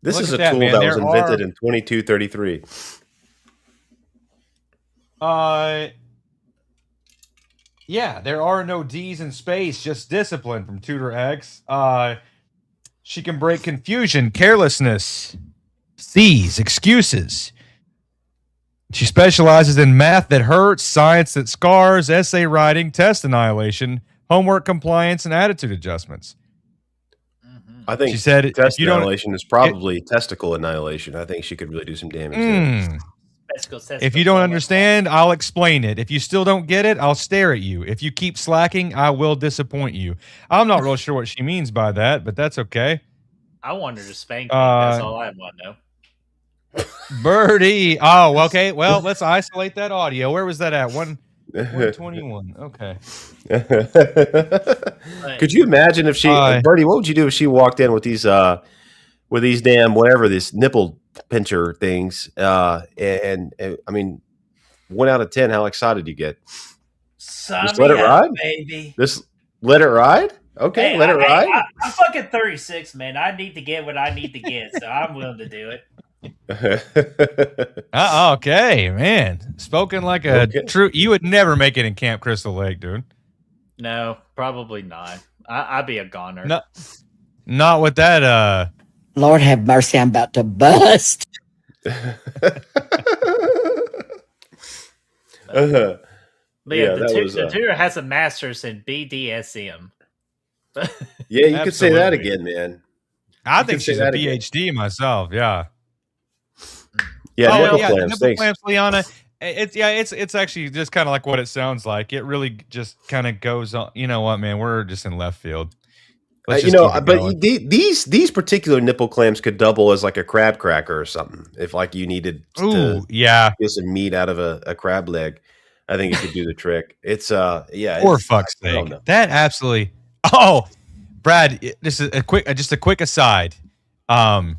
This is a tool that was invented in 2233. Yeah, there are no D's in space, just discipline from Tutor X. She can break confusion, carelessness, C's, excuses. She specializes in math that hurts, science that scars, essay writing, test annihilation, homework compliance, and attitude adjustments. I think she said test annihilation is probably testicle annihilation. I think she could really do some damage there. If you don't understand, I'll explain it. If you still don't get it, I'll stare at you. If you keep slacking, I will disappoint you. I'm not real sure what she means by that, but that's okay. I want her to spank me. That's all I want to know. Birdie. Oh, okay. Well, let's isolate that audio. Where was that at? 121. Okay. Could you imagine if she, Birdie? What would you do if she walked in with these damn whatever this nipple pincher things? And I mean, 1 out of 10, how excited you get? Just let it ride, baby. Just let it ride. Okay, hey, let it ride. I'm fucking 36, man. I need to get what I need to get, so I'm willing to do it. Okay, man. Spoken like a true. You would never make it in Camp Crystal Lake, dude. No, probably not. I'd be a goner. No, not with that. Lord have mercy, I'm about to bust. The tutor has a master's in BDSM. Yeah, you could say that again, man. I think she's a PhD myself. Yeah. Yeah, nipple clamps, Liana. It's actually just kind of like what it sounds like. It really just kind of goes on. You know what, man? We're just in left field. But these particular nipple clamps could double as like a crab cracker or something. If like you needed to get some meat out of a crab leg, I think it could do the trick. It's For fuck's sake, that absolutely. Oh, Brad, this is just a quick aside. Do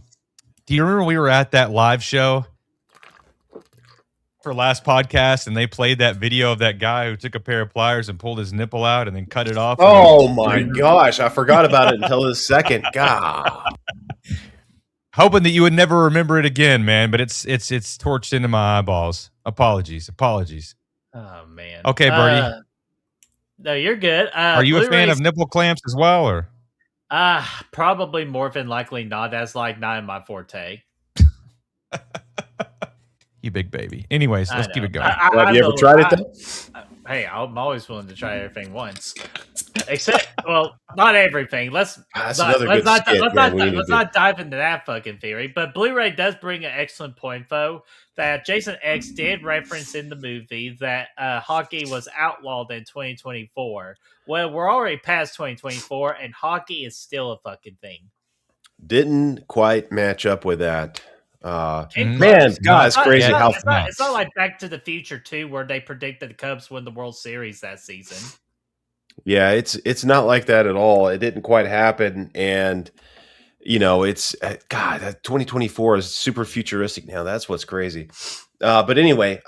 you remember we were at that live show for last podcast and they played that video of that guy who took a pair of pliers and pulled his nipple out and then cut it off? Oh my gosh, I forgot about it until this second. God. Hoping that you would never remember it again, man, but it's torched into my eyeballs. Apologies. Oh man. Okay, Bertie. No, you're good. Are you a fan of nipple clamps as well, or? Probably more than likely not. That's like not in my forte. You big baby. Anyways, let's keep it going. Have you ever tried it though? Hey, I'm always willing to try everything once. Except, well, not everything. Let's not dive into that fucking theory. But Blu-ray does bring an excellent point, though, that Jason X did reference in the movie that hockey was outlawed in 2024. Well, we're already past 2024, and hockey is still a fucking thing. Didn't quite match up with that. Man, God, it's crazy how it's not like Back to the Future 2, where they predicted the Cubs win the World Series that season. Yeah, it's not like that at all. It didn't quite happen, and it's God. 2024 is super futuristic now. That's what's crazy. But anyway,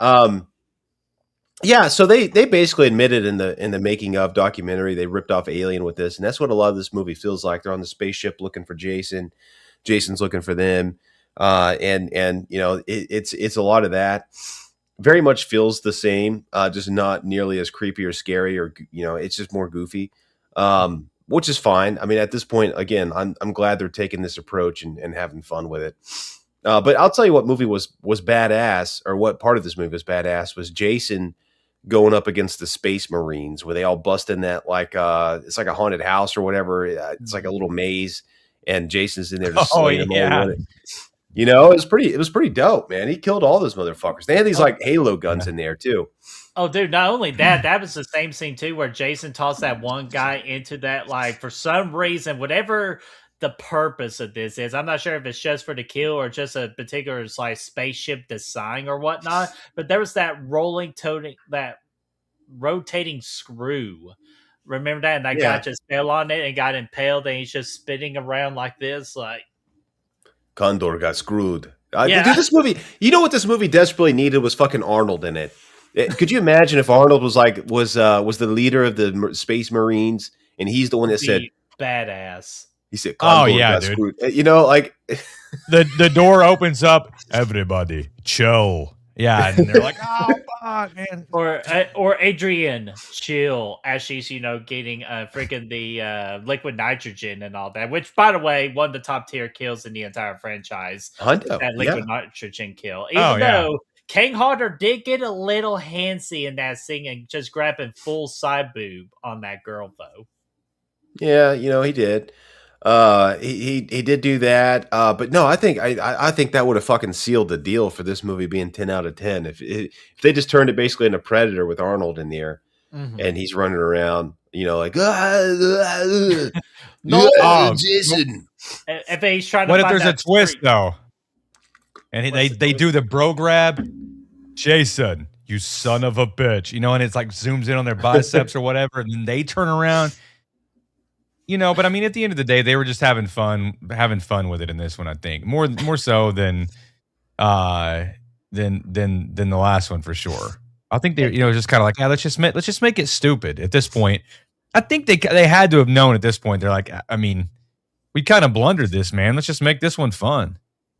yeah. So they basically admitted in the making of documentary they ripped off Alien with this, and that's what a lot of this movie feels like. They're on the spaceship looking for Jason. Jason's looking for them, and it's a lot of that. Very much feels the same, just not nearly as creepy or scary, or it's just more goofy, which is fine. I mean, at this point, again, I'm glad they're taking this approach and having fun with it. But I'll tell you what movie was badass, or what part of this movie was badass, was Jason going up against the Space Marines, where they all bust in that it's like a haunted house or whatever. It's like a little maze, and Jason's in there to slay them all. It was pretty dope, man. He killed all those motherfuckers. They had these like Halo guns in there too. Oh, dude! Not only that, that was the same scene too, where Jason tossed that one guy into that. Like, for some reason, whatever the purpose of this is, I'm not sure if it's just for the kill or just a particular like spaceship design or whatnot. But there was that rotating screw. Remember that? And that guy just fell on it and got impaled, and he's just spinning around like this, like. Condor got screwed. Dude, this movie, you know what this movie desperately needed was fucking Arnold in it. Could you imagine if Arnold was the leader of the Space Marines, and he's the one that said badass. He said, Condor got screwed. Like the door opens up. Everybody, chill. Yeah, and they're like, oh fuck, man. Or Adrian chill as she's getting freaking the liquid nitrogen and all that. Which, by the way, one of the top tier kills in the entire franchise. Hundo, That liquid nitrogen kill. Oh, Even yeah. though King Hodder did get a little handsy in that scene and just grabbing full side boob on that girl though. Yeah, he did. He did do that. But no, I think that would have fucking sealed the deal for this movie being 10 out of 10. If they just turned it basically into Predator with Arnold in there, and he's running around, like No, Jason. If he's trying to What if find there's a that twist streak- though? And they do the bro grab. Jason, you son of a bitch. And it's like zooms in on their biceps or whatever, and then they turn around. But I mean, at the end of the day, they were just having fun with it in this one. I think more so than the last one for sure. I think they, just kind of like, let's just make it stupid at this point. I think they had to have known at this point. They're like, I mean, we kind of blundered this, man. Let's just make this one fun.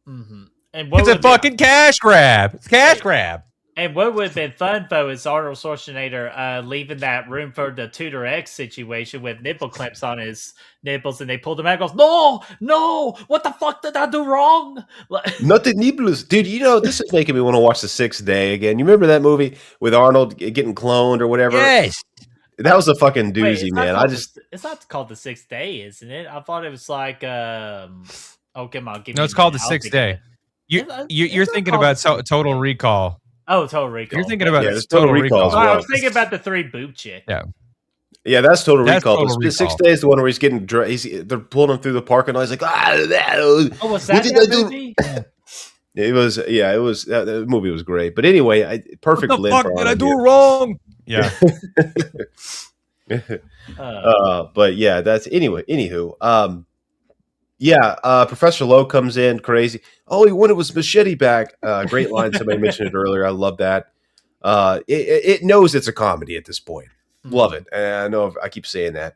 Mm-hmm. And It's a fucking cash grab. It's a cash grab. And what would have been fun, though, is Arnold Schwarzenegger leaving that room for the Tudor X situation with nipple clamps on his nipples, and they pulled him out and goes, no, what the fuck did I do wrong? Nothing nipples. Dude, this is making me want to watch The Sixth Day again. You remember that movie with Arnold getting cloned or whatever? Yes. That was a fucking doozy, Wait, man. It's not called The Sixth Day, isn't it? I thought it was like, come on. No, it's called The Sixth Day. You're thinking about Total Recall. Oh, Total Recall. You're thinking about Total Recall as well. I was thinking about the three boob chick. Yeah, that's Total Recall. Total The Sixth Day is the one where he's getting they're pulling him through the parking lot. He's like, was that movie? It was, that movie was great. But anyway, perfect. What the fuck did I do wrong? Yeah. But yeah, that's anywho. Professor Lowe comes in crazy. All he wanted was machete back. Great line. Somebody mentioned it earlier. I love that. It knows it's a comedy at this point. Love it. And I know I keep saying that,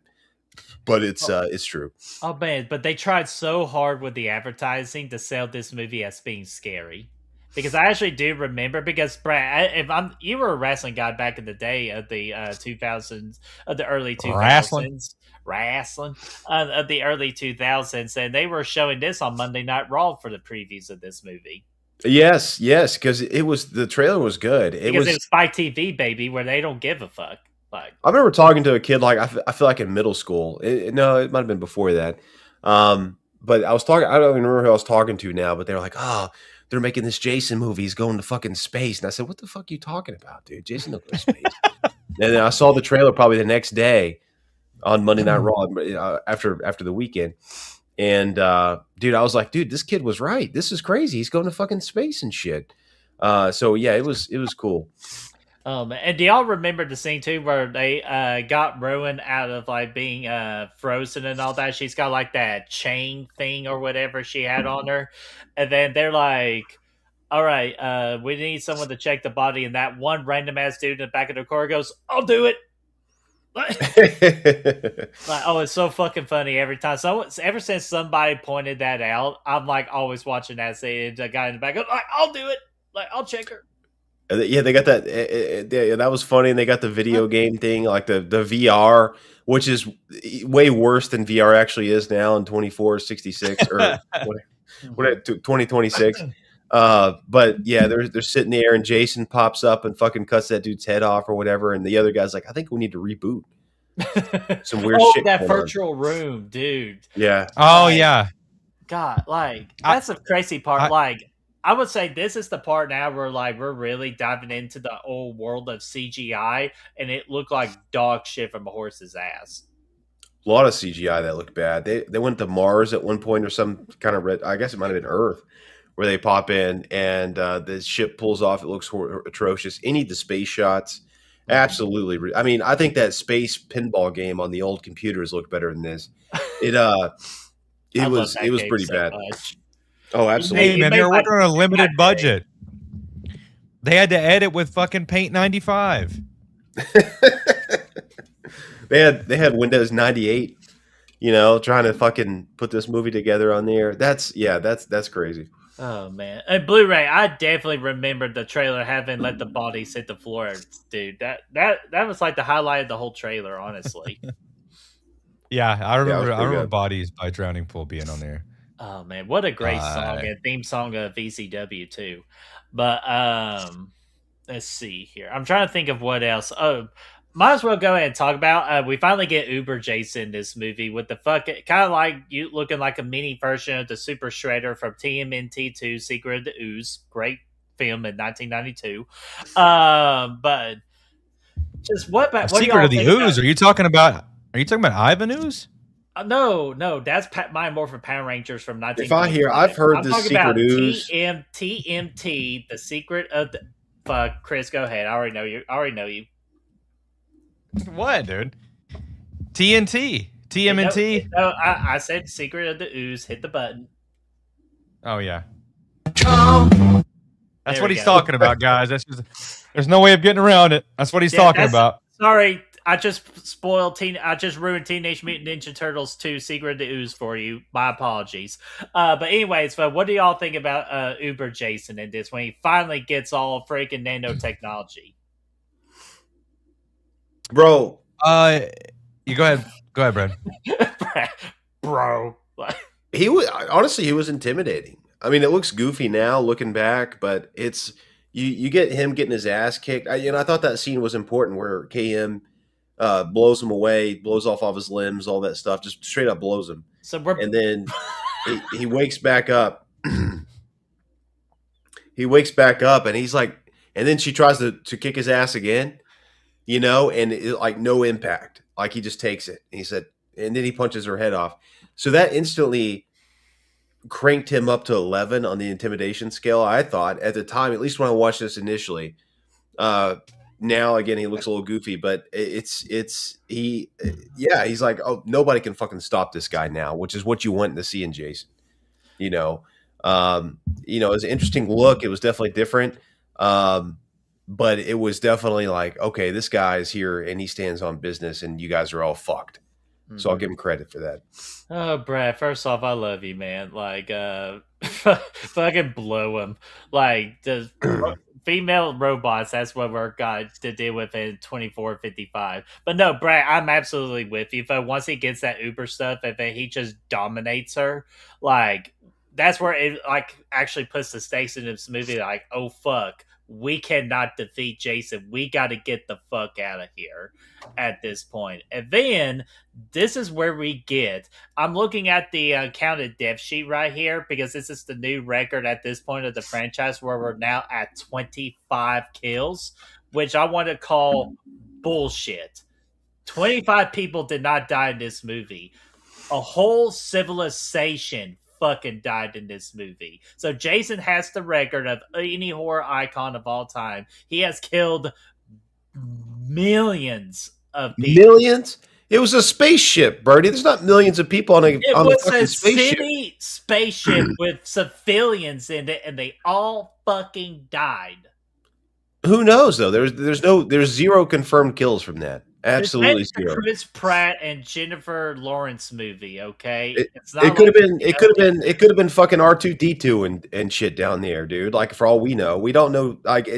but it's true. Oh man, but they tried so hard with the advertising to sell this movie as being scary. Because I actually do remember, because Brad, you were a wrestling guy back in the day of the 2000s, of the early 2000s. Wrestling of the early 2000s, and they were showing this on Monday Night Raw for the previews of this movie. Yes, because the trailer was good. Because it was Spike TV, baby, where they don't give a fuck. Like, I remember talking to a kid, like I feel like in middle school. It might have been before that. But I was talking. I don't even remember who I was talking to now. But they were like, "Oh, they're making this Jason movie. He's going to fucking space." And I said, "What the fuck are you talking about, dude? Jason don't go to space." And then I saw the trailer probably the next day on Monday Night Raw after the weekend. And dude, I was like, dude, this kid was right. This is crazy. He's going to fucking space and shit. So yeah, it was cool. And do y'all remember the scene too where they got Rowan out of like being frozen and all that? She's got like that chain thing or whatever she had on her, and then they're like, all right, we need someone to check the body, and that one random ass dude in the back of the car goes, I'll do it. It's so fucking funny every time. So ever since somebody pointed that out, I'm like always watching that scene. The guy in the back goes, I'll do it. Like, I'll check her. Yeah, they got that. That was funny. And they got the video game thing, like the VR, which is way worse than VR actually is now in 2466 or 2026. But yeah, they're sitting there, and Jason pops up and fucking cuts that dude's head off or whatever, and the other guy's like, I think we need to reboot. Some weird shit. That virtual room, dude. Yeah. Oh yeah. God, like that's the crazy part. I would say this is the part now where like we're really diving into the old world of CGI, and it looked like dog shit from a horse's ass. A lot of CGI that looked bad. They went to Mars at one point or some kind of I guess it might have been Earth, where they pop in and the ship pulls off. It looks atrocious. Any of the space shots, absolutely. I mean, I think that space pinball game on the old computers looked better than this. It was pretty so bad. Much. Oh, absolutely. Hey, man, they were working on a limited budget. They had to edit with fucking Paint 95. They had Windows 98, trying to fucking put this movie together on there. That's crazy. Oh man, and Blu-ray. I definitely remember the trailer having let the bodies hit the floor, dude. That was like the highlight of the whole trailer, honestly. Yeah, I Yeah, it was remember. I pretty remember good. "Bodies" by Drowning Pool being on there. Oh man, what a great song and theme song of VCW too. But let's see here. I'm trying to think of what else. Oh, might as well go ahead and talk about. We finally get Uber Jason in this movie with the kind of like you looking like a mini version of the Super Shredder from TMNT2 Secret of the Ooze. Great film in 1992. But just what do Secret y'all of the think Ooze. about? Are you talking about? Are you talking about Ivan Ooze? No, that's Mine Morphin Power Rangers from If I hear, I've 1995. heard I'm this talking secret about ooze. TMT, the secret of the. Fuck, Chris, go ahead. I already know you. What, dude? TNT, TMNT. No, I said secret of the ooze. Hit the button. Oh yeah, There that's we what he's go. talking about, guys. There's no way of getting around it. That's what he's talking about. Sorry, I just spoiled I just ruined Teenage Mutant Ninja Turtles 2 Secret of the Ooze for you. My apologies. But anyways, what do y'all think about Uber Jason in this when he finally gets all freaking nanotechnology? Bro, You go ahead. Go ahead, Brad. Bro. he was honestly, he was intimidating. I mean, it looks goofy now looking back, but it's you get him getting his ass kicked. I thought that scene was important where KM blows him away, blows off all his limbs, all that stuff, just straight up blows him. So we're And then he wakes back up. He wakes back up, and he's like, and then she tries to kick his ass again, and like no impact, like he just takes it. And he said, and then he punches her head off. So that instantly cranked him up to 11 on the intimidation scale. I thought at the time, at least when I watched this initially. Now again, he looks a little goofy, but he's like, oh, nobody can fucking stop this guy now, which is what you want to see in Jason. It was an interesting look. It was definitely different. But it was definitely like, okay, this guy is here and he stands on business and you guys are all fucked. So I'll give him credit for that. Oh, Brad, first off, I love you, man. Like, fucking blow him. Like, the female robots, that's what we're got to deal with in 2455. But no, Brad, I'm absolutely with you. But once he gets that Uber stuff, if he just dominates her, like, that's where it, like, actually puts the stakes in this movie. Like, oh, fuck. We cannot defeat Jason. We got to get the fuck out of here at this point. And then this is where we get. I'm looking at the counted death sheet right here because this is the new record at this point of the franchise where we're now at 25 kills, which I want to call bullshit. 25 people did not die in this movie. A whole civilization fucking died in this movie. So Jason has the record of any horror icon of all time. He has killed millions of people. Millions? It was a spaceship, Birdie. There's not millions of people on a fucking spaceship. City spaceship with civilians in it, and they all fucking died. Who knows though? There's zero confirmed kills from that. Absolutely zero. Chris Pratt and Jennifer Lawrence movie. Okay, it could have been fucking R2D2 and shit down there, dude. Like for all we know, we don't know. Like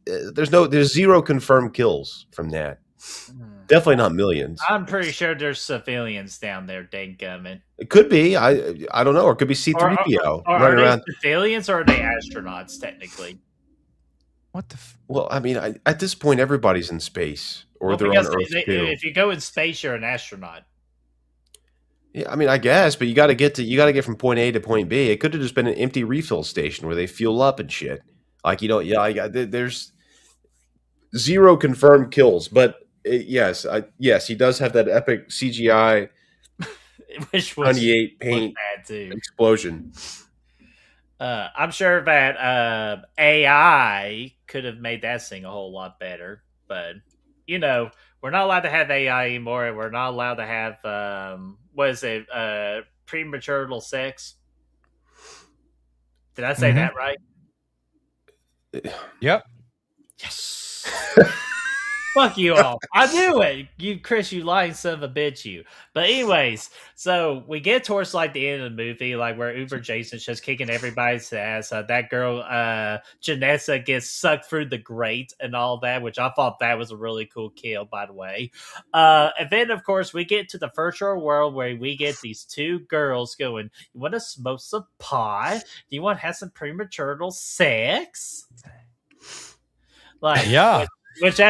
there's zero confirmed kills from that. Definitely not millions. I'm pretty sure there's civilians down there, dadgummit. It could be. I don't know. Or it could be C-3PO running around. Civilians or are they astronauts technically? What the? Well, I mean, at this point, everybody's in space, or they're on Earth too. If you go in space, you're an astronaut. Yeah, I mean, I guess, but you got to get from point A to point B. It could have just been an empty refill station where they fuel up and shit. Like there's zero confirmed kills, but yes, he does have that epic CGI, which was 98 paint explosion. I'm sure that AI could have made that thing a whole lot better, but we're not allowed to have AI anymore. We're not allowed to have premarital sex. Did I say that right? Yep. Yes. Fuck you all. I knew it. You, Chris, you lying son of a bitch, you. But anyways, so we get towards like the end of the movie, like where Uber Jason's just kicking everybody's ass. That girl, Janessa, gets sucked through the grate and all that, which I thought that was a really cool kill, by the way. And then, of course, we get to the virtual world where we get these two girls going, you want to smoke some pot? Do you want to have some premature sex? Like, Yeah. Which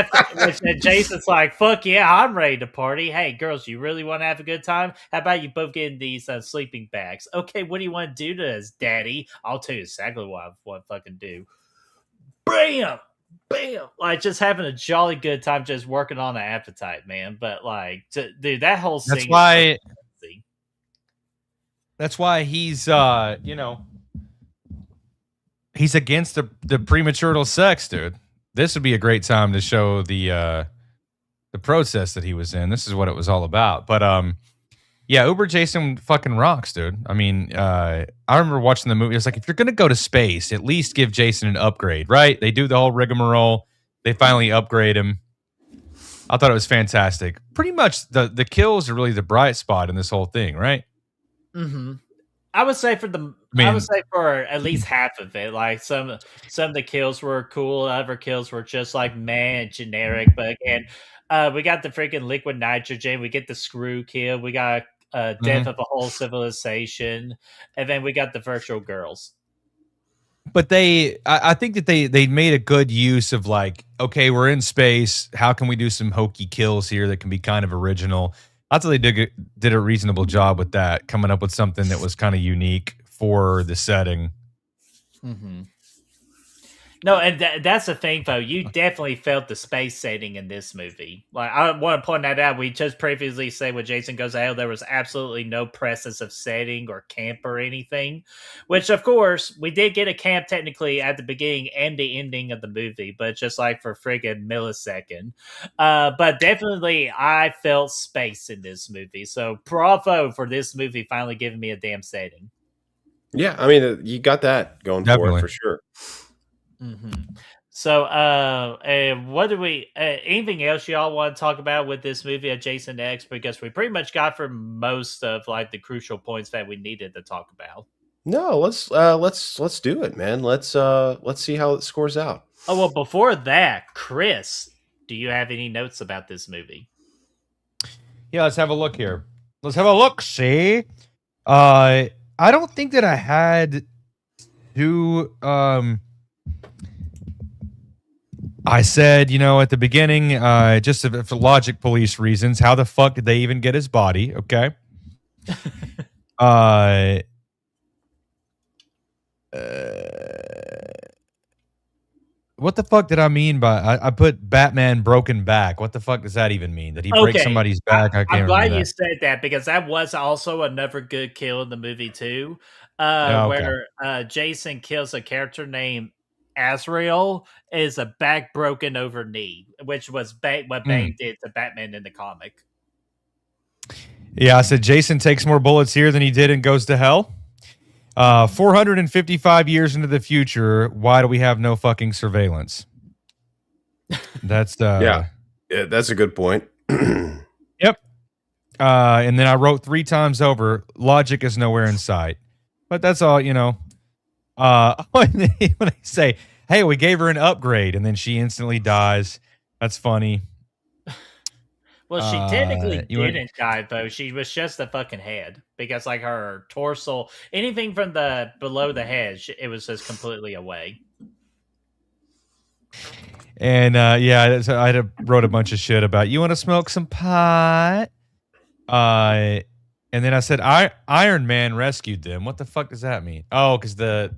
Jason's like, fuck yeah, I'm ready to party. Hey, girls, you really want to have a good time? How about you both get in these sleeping bags? Okay, what do you want to do to us, daddy? I'll tell you exactly what I want to fucking do. Bam! Bam! Like, just having a jolly good time just working on the appetite, man. But, like, dude, that whole scene That's why he's, he's against the premature sex, dude. This would be a great time to show the process that he was in. This is what it was all about. But yeah, Uber Jason fucking rocks, dude. I mean, I remember watching the movie. It's like, if you're gonna go to space, at least give Jason an upgrade, right? They do the whole rigmarole. They finally upgrade him. I thought it was fantastic. Pretty much the kills are really the bright spot in this whole thing, right? Mm-hmm. I would say for at least half of it. Like some of the kills were cool, other kills were just like generic. But again, we got the freaking liquid nitrogen, we get the screw kill, we got death of a whole civilization, and then we got the virtual girls. But I think that they made a good use of like, okay, we're in space. How can we do some hokey kills here that can be kind of original? I thought they did a reasonable job with that, coming up with something that was kind of unique for the setting. Mm-hmm. No, and that's the thing, though. You definitely felt the space setting in this movie. Like, I want to point that out. We just previously said when Jason Goes to Hell, there was absolutely no presence of setting or camp or anything. Which, of course, we did get a camp technically at the beginning and the ending of the movie, but just like for friggin' millisecond. But definitely, I felt space in this movie. So, bravo for this movie finally giving me a damn setting. Yeah, I mean, you got that going for it for sure. Mm-hmm. So, what do we? Anything else y'all want to talk about with this movie at Jason X? Because we pretty much got for most of like the crucial points that we needed to talk about. No, let's do it, man. Let's see how it scores out. Oh well, before that, Chris, do you have any notes about this movie? Yeah, let's have a look here. Let's have a look. See, I don't think that I had to. I said, at the beginning, just for logic police reasons, how the fuck did they even get his body? Okay. What the fuck did I mean by I put Batman broken back? What the fuck does that even mean? Did he break somebody's back? I'm glad you said that because that was also another good kill in the movie too, where Jason kills a character named Azrael is a back broken over knee, which was what Bane did to Batman in the comic. Yeah, I said Jason takes more bullets here than he did in Goes to Hell. 455 years into the future, why do we have no fucking surveillance? That's yeah, that's a good point. Yep. And then I wrote 3 times over, logic is nowhere in sight. But that's all, when they say, hey, we gave her an upgrade, and then she instantly dies. That's funny. Well, she technically didn't die, though. She was just a fucking head. Because, like, her torso, anything from below the head, it was just completely away. And, I wrote a bunch of shit about, you want to smoke some pot? And then I said, Iron Man rescued them. What the fuck does that mean? Oh, because the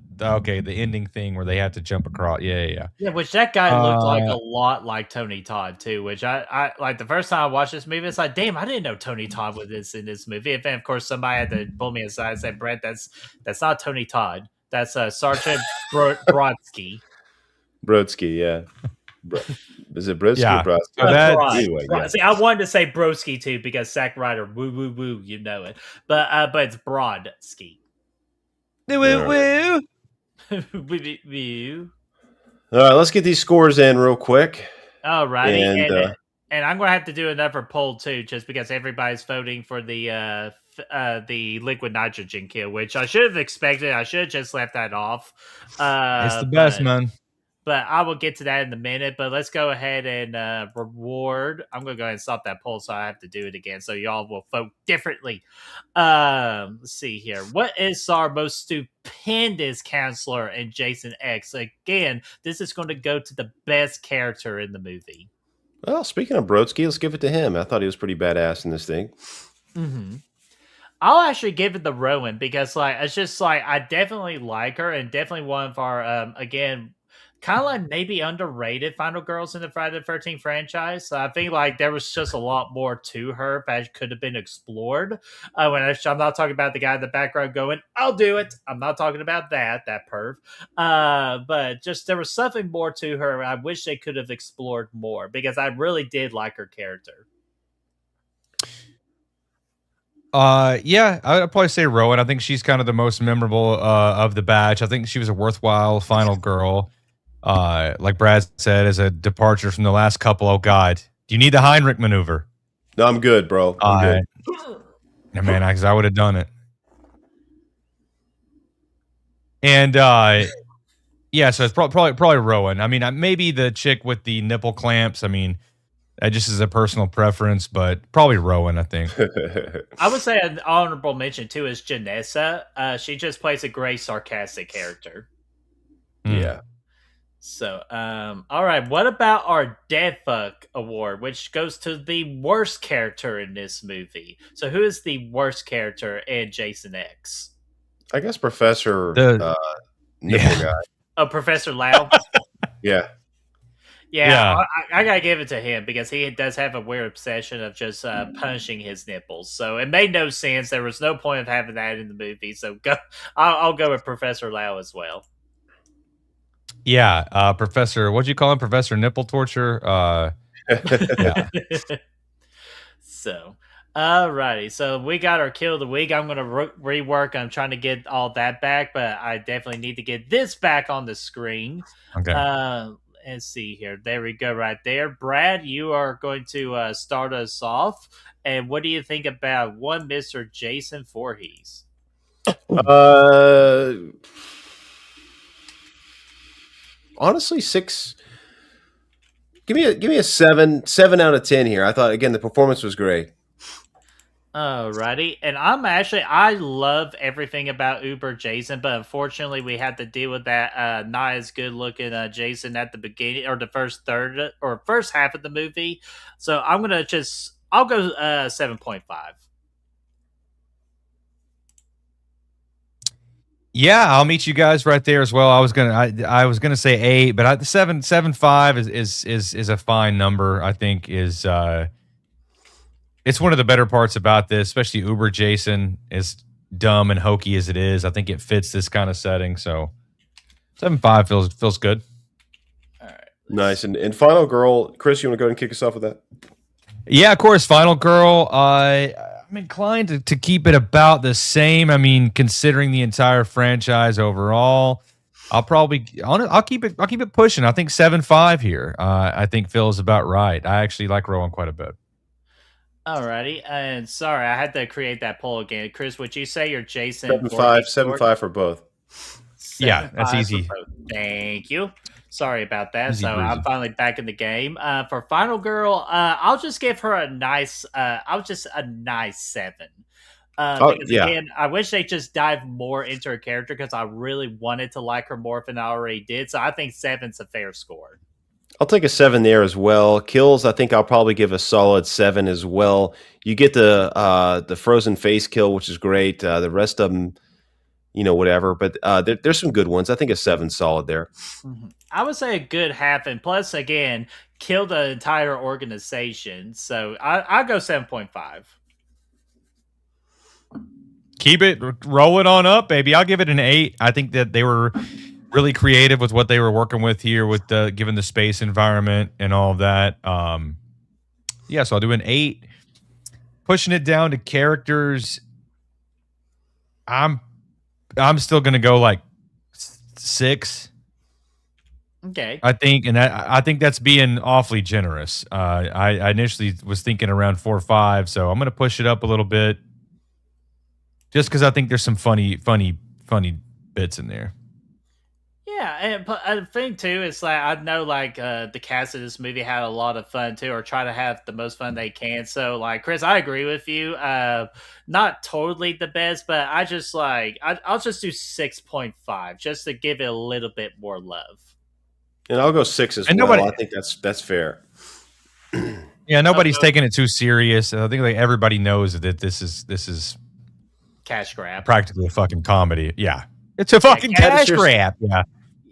ending thing where they have to jump across. Yeah. Yeah, which that guy looked like a lot like Tony Todd, too, which I like the first time I watched this movie, it's like, damn, I didn't know Tony Todd was in this movie. And then, of course, somebody had to pull me aside and say, Brett, that's not Tony Todd. That's Sergeant Brodsky. Brodsky, yeah. Is it Brodsky or Brodsky? Anyway, yeah. See, I wanted to say Brodsky too because Zack Ryder, woo woo woo, you know it. But it's Brodsky. Woo woo woo. All right, let's get these scores in real quick. Alrighty, And and I'm gonna have to do another poll too, just because everybody's voting for the liquid nitrogen kill, which I should have expected. I should have just left that off. It's the best, man. But I will get to that in a minute. But let's go ahead and reward. I'm going to go ahead and stop that poll so I have to do it again. So y'all will vote differently. Let's see here. What is our most stupendous counselor in Jason X? Again, this is going to go to the best character in the movie. well, speaking of Brodsky, let's give it to him. I thought he was pretty badass in this thing. Mm-hmm. I'll actually give it the Rowan because, like, it's just like I definitely like her and definitely one of our again, kind of like maybe underrated final girls in the Friday the 13th franchise. So I think like there was just a lot more to her that could have been explored. I'm not talking about the guy in the background going, "I'll do it." I'm not talking about that perv. But just there was something more to her. I wish they could have explored more because I really did like her character. Yeah, I'd probably say Rowan. I think she's kind of the most memorable of the batch. I think she was a worthwhile final girl. Like Brad said, as a departure from the last couple. Oh God, do you need the Heinrich maneuver? No, I'm good, bro. I'm good. Yeah, man, because I would have done it. And yeah, so it's probably Rowan. I mean, maybe the chick with the nipple clamps. I mean, that just is a personal preference, but probably Rowan, I think. I would say an honorable mention too is Janessa. She just plays a great sarcastic character. Yeah. So, all right. What about our Dead Fuck award, which goes to the worst character in this movie? So, who is the worst character in Jason X? I guess Professor Nipple Guy. Oh, Professor Lau. Yeah. Yeah, I gotta give it to him because he does have a weird obsession of just punishing his nipples. So it made no sense. There was no point of having that in the movie. So I'll go with Professor Lau as well. Yeah, Professor. What'd you call him? Professor Nipple Torture. Yeah. So, alrighty. So we got our kill of the week. I'm gonna rework. I'm trying to get all that back, but I definitely need to get this back on the screen. Okay. Let's see here. There we go right there. Brad, you are going to start us off. And what do you think about one Mr. Jason Voorhees? Honestly, 6. Give me a 7 out of 10 here. I thought, again, the performance was great. Alrighty, and I love everything about Uber Jason, but unfortunately we had to deal with that not as good looking Jason at the beginning or the first third or first half of the movie. So I'll go 7.5. Yeah, I'll meet you guys right there as well. I was gonna say 8, but the 7.5 is a fine number. I think is it's one of the better parts about this, especially Uber Jason, as dumb and hokey as it is. I think it fits this kind of setting. So 7.5 feels good. All right, nice. And Final Girl, Chris, you want to go ahead and kick us off with that? Yeah, of course. Final Girl. I'm inclined to keep it about the same. I mean, considering the entire franchise overall, I'll keep it pushing. I think 7.5 here. I think feels about right. I actually like Rowan quite a bit. Alrighty, and sorry, I had to create that poll again. Chris, would you say you're Jason? 7.5 for both. Yeah, that's easy. Thank you. Sorry about that. Easy so breezy. I'm finally back in the game. For Final Girl, I'll just give her a nice 7. Again, I wish they just dive more into her character because I really wanted to like her more than I already did. So I think 7's a fair score. I'll take a 7 there as well. Kills, I think I'll probably give a solid 7 as well. You get the frozen face kill, which is great. The rest of them, whatever. But there's some good ones. I think a 7's solid there. Mm-hmm. I would say a good half, and plus, again, kill the entire organization. So I'll go 7.5. Keep it, roll it on up, baby. I'll give it an 8. I think that they were really creative with what they were working with here, with given the space environment and all of that. Yeah, so I'll do an 8. Pushing it down to characters, I'm still gonna go like 6. Okay. I think, and I think that's being awfully generous. I initially was thinking around 4 or 5, so I'm going to push it up a little bit, just because I think there's some funny bits in there. Yeah, and but the thing too is like I know like the cast of this movie had a lot of fun too, or try to have the most fun they can. So like Chris, I agree with you. Not totally the best, but I just like I'll just do 6.5 just to give it a little bit more love. And I'll go 6 as And well. nobody, I think that's fair. yeah, nobody's no. taking it too serious. I think like everybody knows that this is Cash grab. practically a fucking comedy. Yeah, it's a fucking cash grab. Yeah.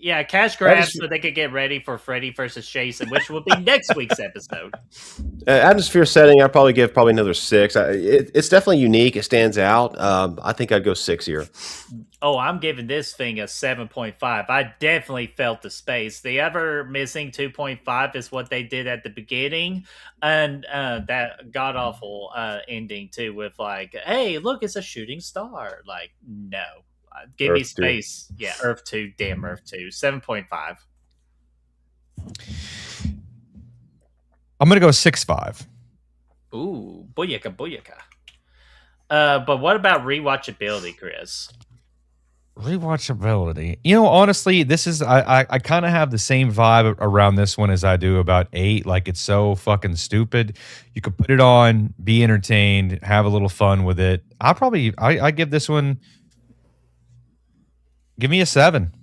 Yeah, cash grab so they could get ready for Freddy versus Jason, which will be next week's episode. Atmosphere setting, I'd probably give another 6. It's definitely unique. It stands out. I think I'd go 6 here. Oh, I'm giving this thing a 7.5. I definitely felt the space. The ever missing 2.5 is what they did at the beginning, and that god awful ending too, with like, "Hey, look, it's a shooting star." Like, no, give Earth me space. 2. Yeah, Earth 2, damn Earth 2, 7.5. I'm gonna go 6.5. Ooh, booyaka, booyaka. But what about rewatchability, Chris? Rewatchability. You know, honestly, this is I kind of have the same vibe around this one as I do about 8. Like, it's so fucking stupid. You could put it on, be entertained, have a little fun with it. I give this one. Give me a 7.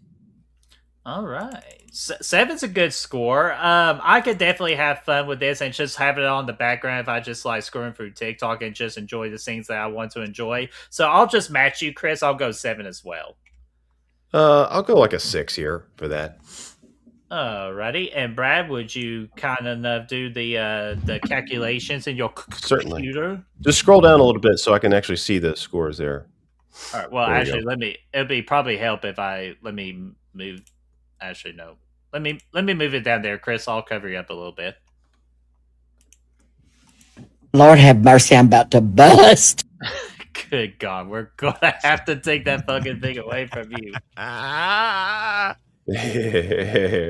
All right. 7's a good score. I could definitely have fun with this and just have it on the background if I just like scrolling through TikTok and just enjoy the scenes that I want to enjoy. So I'll just match you, Chris. I'll go 7 as well. I'll go like a 6 here for that. Alrighty. And Brad, would you kind enough do the calculations in your Certainly. computer? Just scroll down a little bit so I can actually see the scores there. All right. Well, There we actually, it'd be probably help if let me move. Actually, no. Let me move it down there, Chris. I'll cover you up a little bit. Lord have mercy, I'm about to bust. Good God, we're gonna have to take that fucking thing away from you.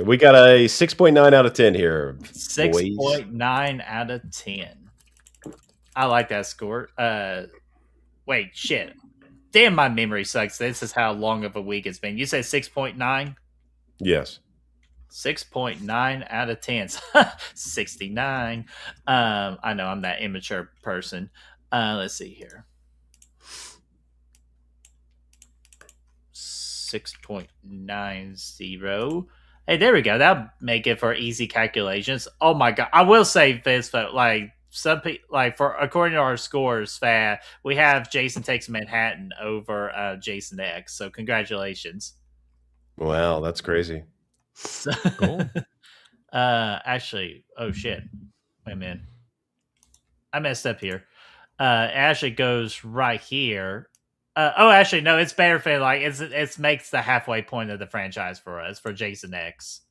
We got a 6.9 out of 10 here. 6.9 out of 10. I like that score. Wait, shit. Damn, my memory sucks. This is how long of a week it's been. You said 6.9? Yes. 6.9 out of 10. 69. I know I'm that immature person. Let's see here. 6.90. Hey, there we go. That'll make it for easy calculations. Oh my God. I will say this, but like some people, like for according to our scores, we have Jason Takes Manhattan over Jason X. So congratulations. Wow, that's crazy. Cool. Actually, oh shit. Wait a minute. I messed up here. It actually goes right here. Actually, no, it's better for like it makes the halfway point of the franchise for us for Jason X.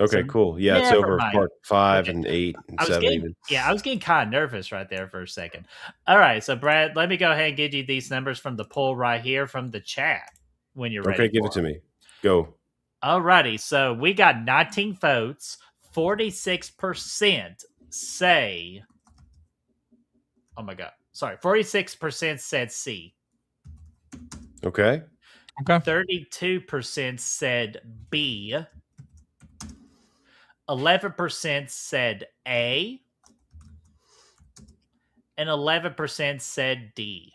Okay, So, cool. Yeah, it's over part 5 and 8 and 7 even. Yeah, I was getting kind of nervous right there for a second. All right, so Brad, let me go ahead and give you these numbers from the poll right here from the chat when you're ready. Okay, give it to me. Go. Alrighty, so we got 19 votes. 46% say. Oh my God. Sorry, 46% said C. Okay. 32% said B. 11% said A. And 11% said D.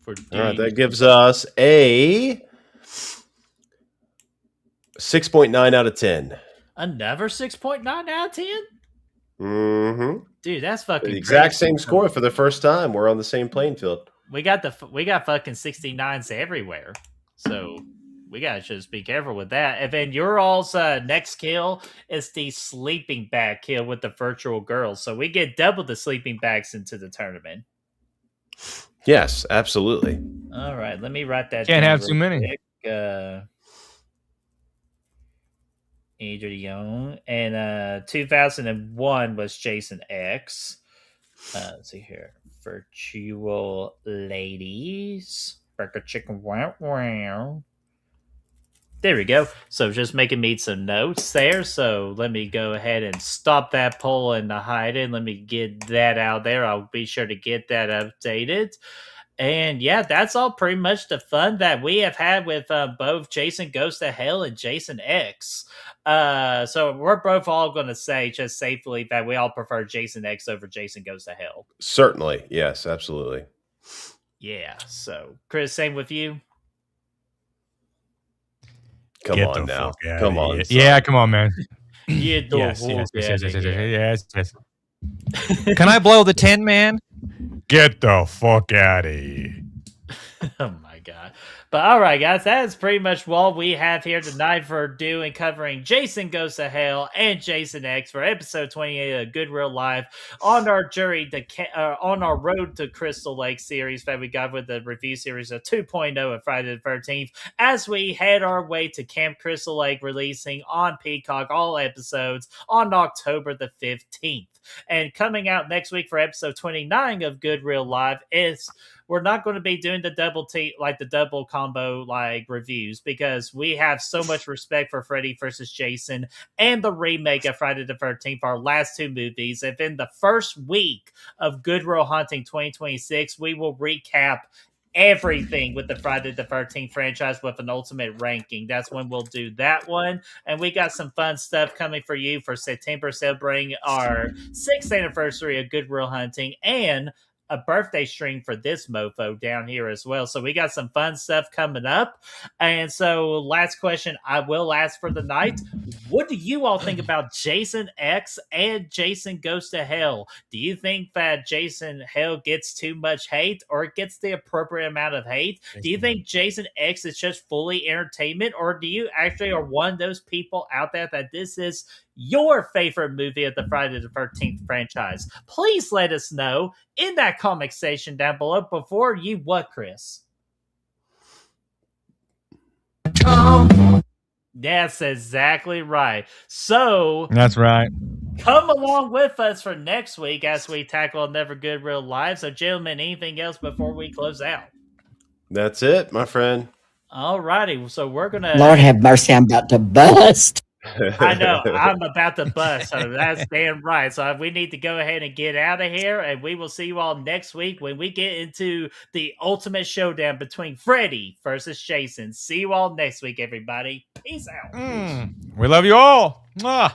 For D. All right, that gives us a 6.9 out of 10. Another 6.9 out of 10? Mm-hmm. Dude, that's fucking the exact crazy. same score for the first time. We're on the same playing field. We got fucking 69s everywhere. So we gotta just be careful with that. And then your all's next kill is the sleeping bag kill with the virtual girls. So we get double the sleeping bags into the tournament. Yes, absolutely. All right, let me write that. Can't down have real too many. quick. Adrian and 2001 was Jason X. Let's see here. Virtual ladies. Burger chicken wow wow. There we go. So just making me some notes there. So let me go ahead and stop that poll and hide it. Let me get that out there. I'll be sure to get that updated. And yeah, that's all pretty much the fun that we have had with both Jason Goes to Hell and Jason X. So we're both all going to say just safely that we all prefer Jason X over Jason Goes to Hell. Certainly. Yes, absolutely. Yeah. So Chris, same with you. Come on now. Come on. Yeah, come on, man. Yes. Can I blow the 10, man? Get the fuck out of here. Oh my god. But all right, guys, that is pretty much all we have here tonight for doing covering Jason Goes to Hell and Jason X for episode 28 of Good Real Life on our on our Road to Crystal Lake series that we got with the review series of 2.0 of Friday the 13th as we head our way to Camp Crystal Lake, releasing on Peacock all episodes on October the 15th. And coming out next week for episode 29 of Good Real Life is we're not going to be doing the double combo reviews because we have so much respect for Freddy vs. Jason and the remake of Friday the 13th, our last two movies. If in the first week of Good Real Hunting 2026, we will recap everything with the Friday the 13th franchise with an ultimate ranking. That's when we'll do that one. And we got some fun stuff coming for you for September, celebrating our 6th anniversary of Good Real Hunting and a birthday stream for this mofo down here as well. So we got some fun stuff coming up. And so last question I will ask for the night. What do you all think about Jason X and Jason Goes to Hell? Do you think that Jason Hell gets too much hate or gets the appropriate amount of hate? Do you think Jason X is just fully entertainment, or do you actually are one of those people out there that this is your favorite movie of the Friday the 13th franchise? Please let us know in that comment section down below. Before you what, Chris? That's exactly right. So That's right. come along with us for next week as we tackle Never Good Real Life. So gentlemen, anything else before we close out? That's it, my friend. All righty. So we're going to... Lord have mercy, I'm about to bust. I know, I'm about to bust, so that's damn right. So we need to go ahead and get out of here, and we will see you all next week when we get into the ultimate showdown between Freddy versus Jason. See you all next week, everybody. Peace out. We love you all. Mwah.